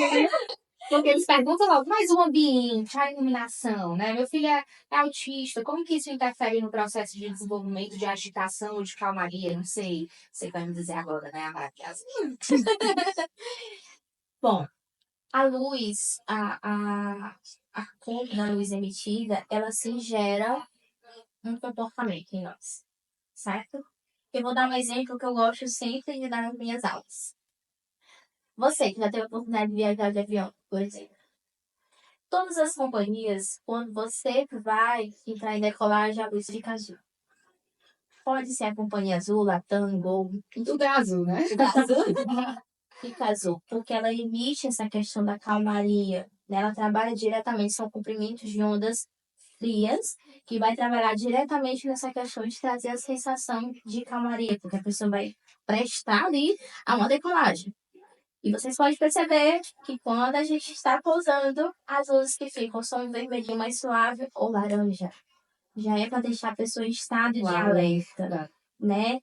Porque eles perguntam logo, mas o ambiente, a iluminação, né? Meu filho é autista, como que isso interfere no processo de desenvolvimento de agitação ou de calmaria? Não sei. Você vai me dizer agora, né, a maravilhosa? Bom, a luz, a cor da luz emitida, ela se gera um comportamento em nós, certo? Eu vou dar um exemplo que eu gosto sempre de dar nas minhas aulas. Você que já teve a oportunidade de viajar de avião, por exemplo. Todas as companhias, quando você vai entrar em decolagem, a luz fica azul. Pode ser a companhia azul, Latam, Gol, Tudo é azul, né? tudo azul. Fica azul, porque ela emite essa questão da calmaria, né? Ela trabalha diretamente, são comprimentos de ondas frias, que vai trabalhar diretamente nessa questão de trazer a sensação de calmaria, porque a pessoa vai prestar ali a uma decolagem. E vocês podem perceber que quando a gente está pousando, as luzes que ficam são um vermelhinho mais suave ou laranja. Já é para deixar a pessoa em estado de alerta, né?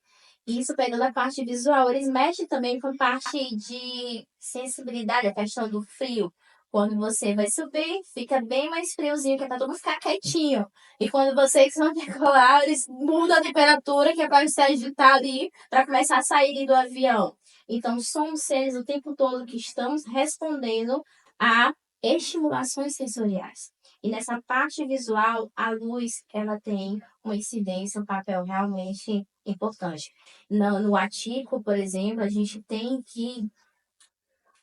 Isso pegando a parte visual, eles mexem também com a parte de sensibilidade, a questão do frio. Quando você vai subir, fica bem mais friozinho, que é para todo mundo ficar quietinho. E quando vocês vão decolar, eles mudam a temperatura, que é para se agitar ali, para começar a sair do avião. Então, somos seres o tempo todo que estamos respondendo a estimulações sensoriais. E nessa parte visual, a luz, ela tem uma incidência, um papel realmente importante. No atípico, por exemplo, a gente tem que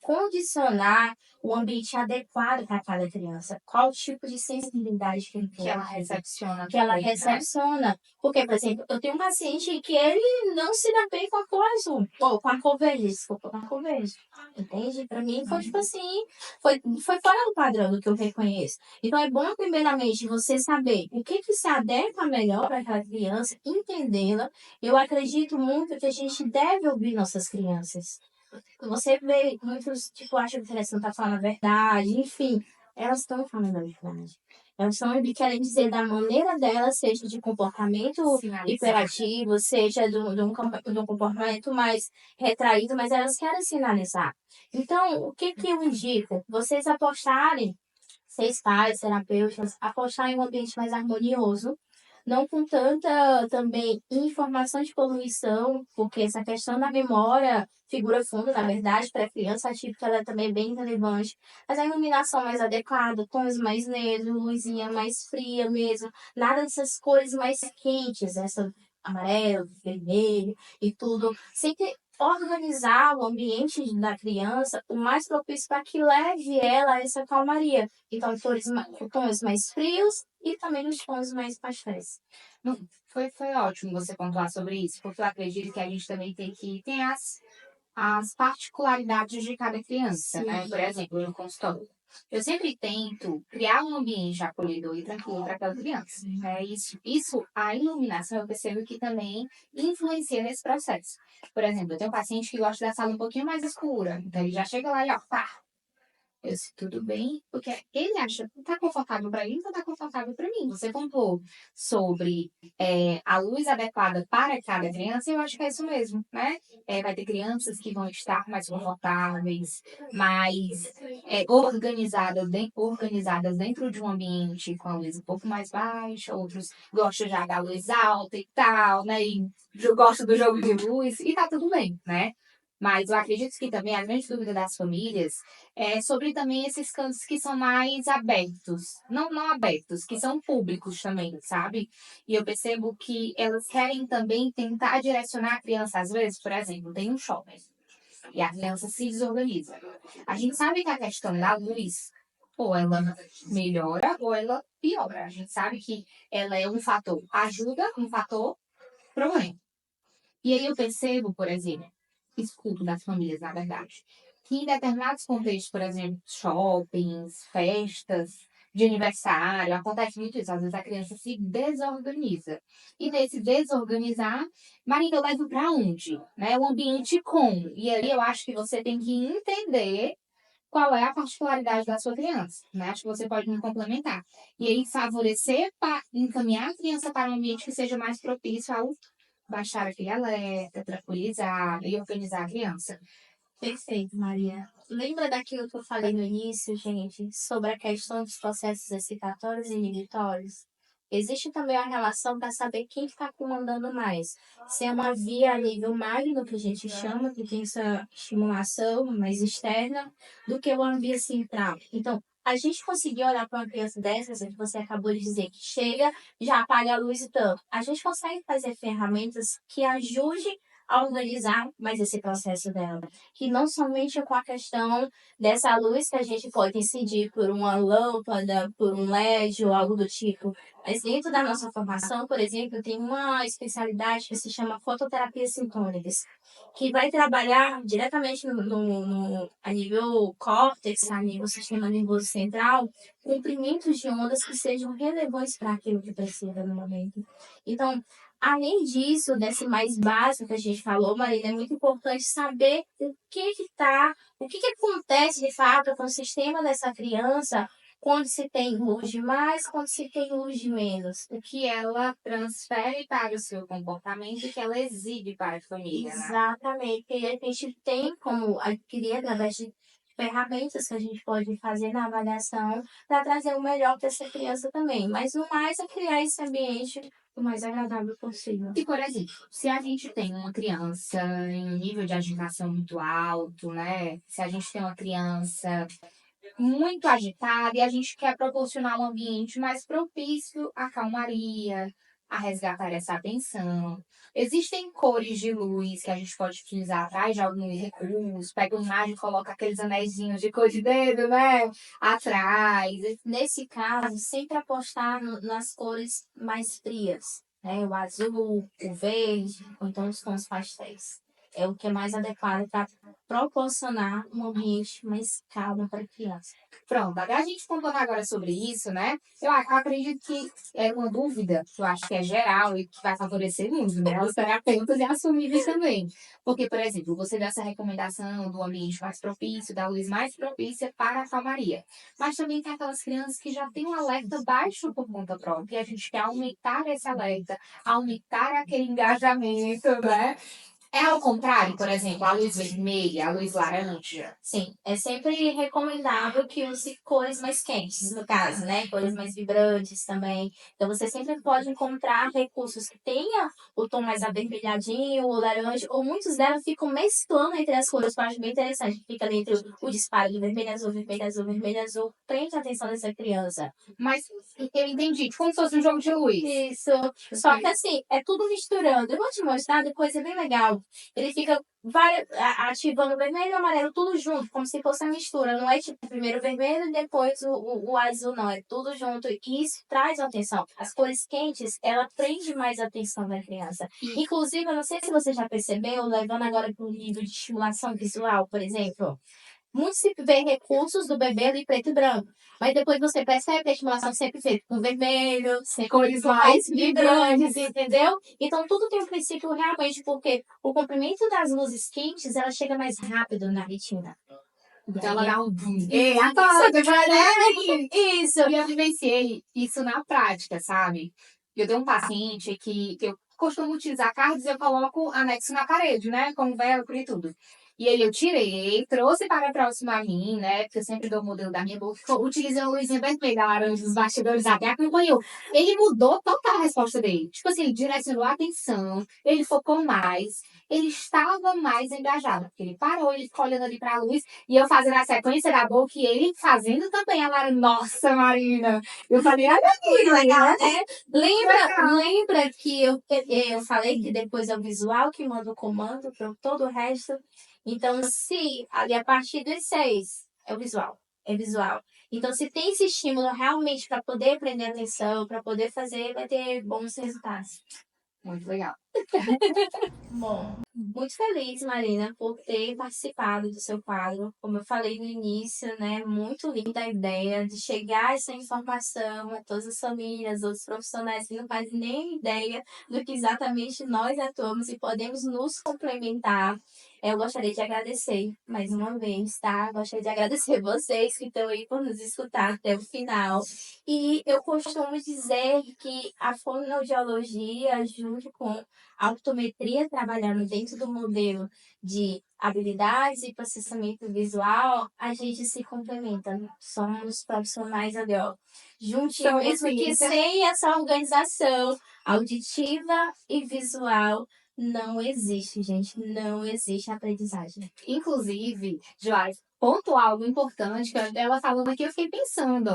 condicionar o ambiente adequado para cada criança. Qual tipo de sensibilidade que ele Que ela tem, recepciona. que ela também, né? recepciona. Porque, por exemplo, eu tenho um paciente que ele não se dá bem com a cor azul, ou com a cor verde, desculpa, com a cor verde. Entende? Para mim foi tipo assim, foi fora do padrão do que eu reconheço. Então é bom, primeiramente, você saber o que que se adequa melhor para aquela criança, entendê-la. Eu acredito muito que a gente deve ouvir nossas crianças. Você vê muitos, tipo, acham que a criança não tá falando a verdade, enfim, elas estão falando a verdade. Elas estão querendo dizer da maneira delas, seja de comportamento Sinalizar. hiperativo, seja de um comportamento mais retraído, mas elas querem sinalizar. Então, o que que eu indico? Vocês apostarem, vocês pais, terapeutas, apostar em um ambiente mais harmonioso, não com tanta também informação de poluição, porque essa questão da memória figura fundo, na verdade, para a criança atípica ela é também bem relevante, mas a iluminação mais adequada, tons mais neutros, luzinha mais fria mesmo, nada dessas cores mais quentes, essa amarelo, vermelho e tudo, sempre organizar o ambiente da criança o mais propício para que leve ela a essa calmaria. Então, tons mais frios e também os tons mais pastéis. Não, foi ótimo você pontuar sobre isso, porque eu acredito que a gente também tem as particularidades de cada criança, né? Sim. Por exemplo, no consultório. Eu sempre tento criar um ambiente acolhedor e tranquilo para aquela criança. Né? A iluminação, eu percebo que também influencia nesse processo. Por exemplo, eu tenho um paciente que gosta da sala um pouquinho mais escura, então ele já chega lá e ó, pá, eu disse, tudo bem, porque ele acha que tá confortável para ele, então tá confortável para mim. Você contou sobre a luz adequada para cada criança, e eu acho que é isso mesmo, né? Vai ter crianças que vão estar mais confortáveis, mais organizadas dentro de um ambiente com a luz um pouco mais baixa, outros gostam já da luz alta e tal, né? E gostam do jogo de luz, e tá tudo bem, né? Mas eu acredito que também a grande dúvida das famílias sobre também esses cantos que são mais abertos. Não abertos, que são públicos também, sabe? E eu percebo que elas querem também tentar direcionar a criança, às vezes, por exemplo, tem um shopping e a criança se desorganiza. A gente sabe que a questão da luz, ou ela melhora ou ela piora. A gente sabe que ela é um fator ajuda, um fator problema. E aí eu percebo, por exemplo, escuto das famílias, na verdade, que em determinados contextos, por exemplo, shoppings, festas de aniversário, acontece muito isso. Às vezes a criança se desorganiza. E nesse desorganizar, Marina, eu levo para onde? Né? O ambiente como? E aí eu acho que você tem que entender qual é a particularidade da sua criança, né? Acho que você pode me complementar. E aí favorecer, encaminhar a criança para um ambiente que seja mais propício ao baixar aquele alerta, tranquilizar e organizar a criança. Perfeito, Maria. Lembra daquilo que eu falei no início, gente, sobre a questão dos processos excitatórios e inibitórios? Existe também a relação para saber quem está comandando mais. Se é uma via a nível magno, que a gente chama, que tem essa estimulação mais externa, do que uma via central. Então, a gente conseguir olhar para uma criança dessas, que você acabou de dizer, que chega, já apaga a luz e tanto. A gente consegue fazer ferramentas que ajudem a organizar mais esse processo dela, que não somente com a questão dessa luz que a gente pode incidir por uma lâmpada, por um LED ou algo do tipo, mas dentro da nossa formação, por exemplo, tem uma especialidade que se chama fototerapia sintônicas, que vai trabalhar diretamente a nível córtex, a nível sistema nervoso central, comprimentos de ondas que sejam relevantes para aquilo que precisa no momento. Então, além disso, desse mais básico que a gente falou, Marina, é muito importante saber o que acontece de fato com o sistema dessa criança quando se tem luz de mais, quando se tem luz de menos. O que ela transfere para o seu comportamento e que ela exibe para a família, né? Exatamente. E a gente tem como adquirir através de ferramentas que a gente pode fazer na avaliação para trazer o melhor para essa criança também. Mas o mais é criar esse ambiente o mais agradável possível. E, por exemplo, se a gente tem uma criança em um nível de agitação muito alto, né? Se a gente tem uma criança muito agitada e a gente quer proporcionar um ambiente mais propício à calmaria, a resgatar essa atenção. Existem cores de luz que a gente pode utilizar atrás de alguns recursos, pega uma imagem e coloca aqueles anéisinhos de cor de dedo, né? Atrás. Nesse caso, sempre apostar nas cores mais frias, né? O azul, o verde, ou então os tons pastéis. É o que é mais adequado para proporcionar um ambiente mais calmo para a criança. Pronto, a gente contando agora sobre isso, né? Eu acredito que é uma dúvida, que eu acho que é geral e que vai favorecer muito, né? Os terapeutas e as famílias também. Porque, por exemplo, você dá essa recomendação do ambiente mais propício, da luz mais propícia para a calmaria. Mas também tem aquelas crianças que já têm um alerta baixo por conta própria, e a gente quer aumentar esse alerta, aumentar aquele engajamento, né? É ao contrário, por exemplo, a luz vermelha, a luz laranja. Sim, é sempre recomendável que use cores mais quentes, no caso, né? Cores mais vibrantes também. Então, você sempre pode encontrar recursos que tenha o tom mais avermelhadinho, o laranja, ou muitos delas ficam mesclando entre as cores, que eu acho bem interessante. Fica ali entre o disparo do vermelho, azul, vermelho, azul, vermelho, azul. Prende a atenção dessa criança. Mas eu entendi, tipo, como se fosse um jogo de luz. Isso. Só que assim, é tudo misturando. Eu vou te mostrar, depois é bem legal. Ele fica ativando o vermelho e o amarelo tudo junto, como se fosse a mistura. Não é tipo primeiro o vermelho e depois o azul, não. É tudo junto. E isso traz atenção. As cores quentes, ela prende mais a atenção da criança. Inclusive, eu não sei se você já percebeu, levando agora para o nível de estimulação visual, por exemplo. Muito se vê recursos do bebê ali preto e branco. Mas depois você percebe que a estimulação sempre feita com vermelho, sempre cores mais vibrantes, entendeu? Então tudo tem um princípio realmente, porque o comprimento das luzes quentes, ela chega mais rápido na retina. Então ela dá um boom. É, Isso, eu já vivenciei isso na prática, sabe? Eu tenho um paciente que eu costumo utilizar cards e eu coloco anexo na parede, né? Com velcro e tudo. E ele eu tirei, trouxe para próximo a mim, né? Porque eu sempre dou o modelo da minha boca. Utilizei a luzinha vermelha, laranja dos bastidores, até acompanhou. Ele mudou total a resposta dele. Tipo assim, ele direcionou a atenção, ele focou mais, ele estava mais engajado. Porque ele parou, ele ficou olhando ali para a luz e eu fazendo a sequência da boca e ele fazendo também. A Lara, nossa, Marina! Eu falei, olha que legal, né? Lembra que eu falei que depois é o visual que manda o comando para todo o resto? Então, se ali a partir dos 6 é o visual, é visual. Então, se tem esse estímulo realmente para poder prender atenção, para poder fazer, vai ter bons resultados. Muito legal. Bom, muito feliz, Marina, por ter participado do seu quadro. Como eu falei no início, né, muito linda a ideia de chegar essa informação a todas as famílias, outros profissionais que não fazem nem ideia do que exatamente nós atuamos e podemos nos complementar. Eu gostaria de agradecer mais uma vez, tá? Gostaria de agradecer vocês que estão aí por nos escutar até o final. E eu costumo dizer que a fonoaudiologia, junto com a optometria, trabalhando dentro do modelo de habilidades e processamento visual, a gente se complementa. Somos profissionais ali, ó, juntinho, Somos mesmo que sim. sem essa organização auditiva e visual, não existe, gente, não existe aprendizagem. Inclusive, Joás, ponto algo importante que ela falando aqui, eu fiquei pensando,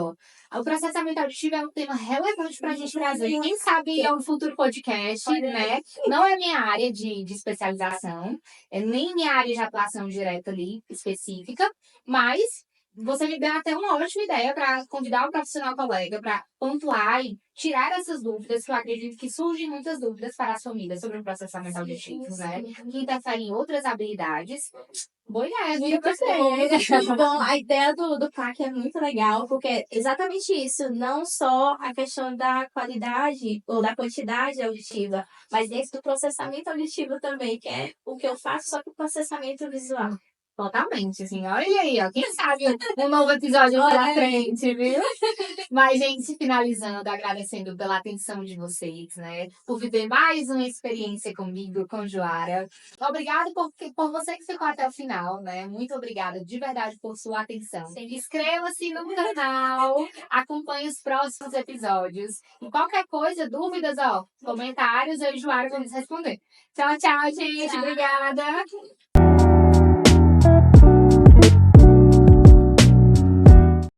ó. O processamento auditivo é um tema relevante para a gente trazer. Quem sabe é um futuro podcast, né? Não é minha área de especialização, é nem minha área de atuação direta ali, específica, mas você me deu até uma ótima ideia para convidar o profissional colega para pontuar e tirar essas dúvidas, que eu acredito que surgem muitas dúvidas para as famílias sobre o processamento auditivo, né? Que interfere em outras habilidades. Boa ideia, viu? Gostei. Bom, a ideia do PAC é muito legal, porque é exatamente isso, não só a questão da qualidade ou da quantidade auditiva, mas dentro do processamento auditivo também, que é o que eu faço, só que o processamento visual. Totalmente, assim, olha aí, ó. Quem sabe um novo episódio pela frente, viu? Mas, gente, finalizando, agradecendo pela atenção de vocês, né? Por viver mais uma experiência comigo, com Joara. Obrigada por você que ficou até o final, né? Muito obrigada de verdade por sua atenção. Inscreva-se no canal, acompanhe os próximos episódios. E qualquer coisa, dúvidas, ó, comentários, eu e Joara vamos responder. Tchau, tchau, gente. Tchau. Obrigada.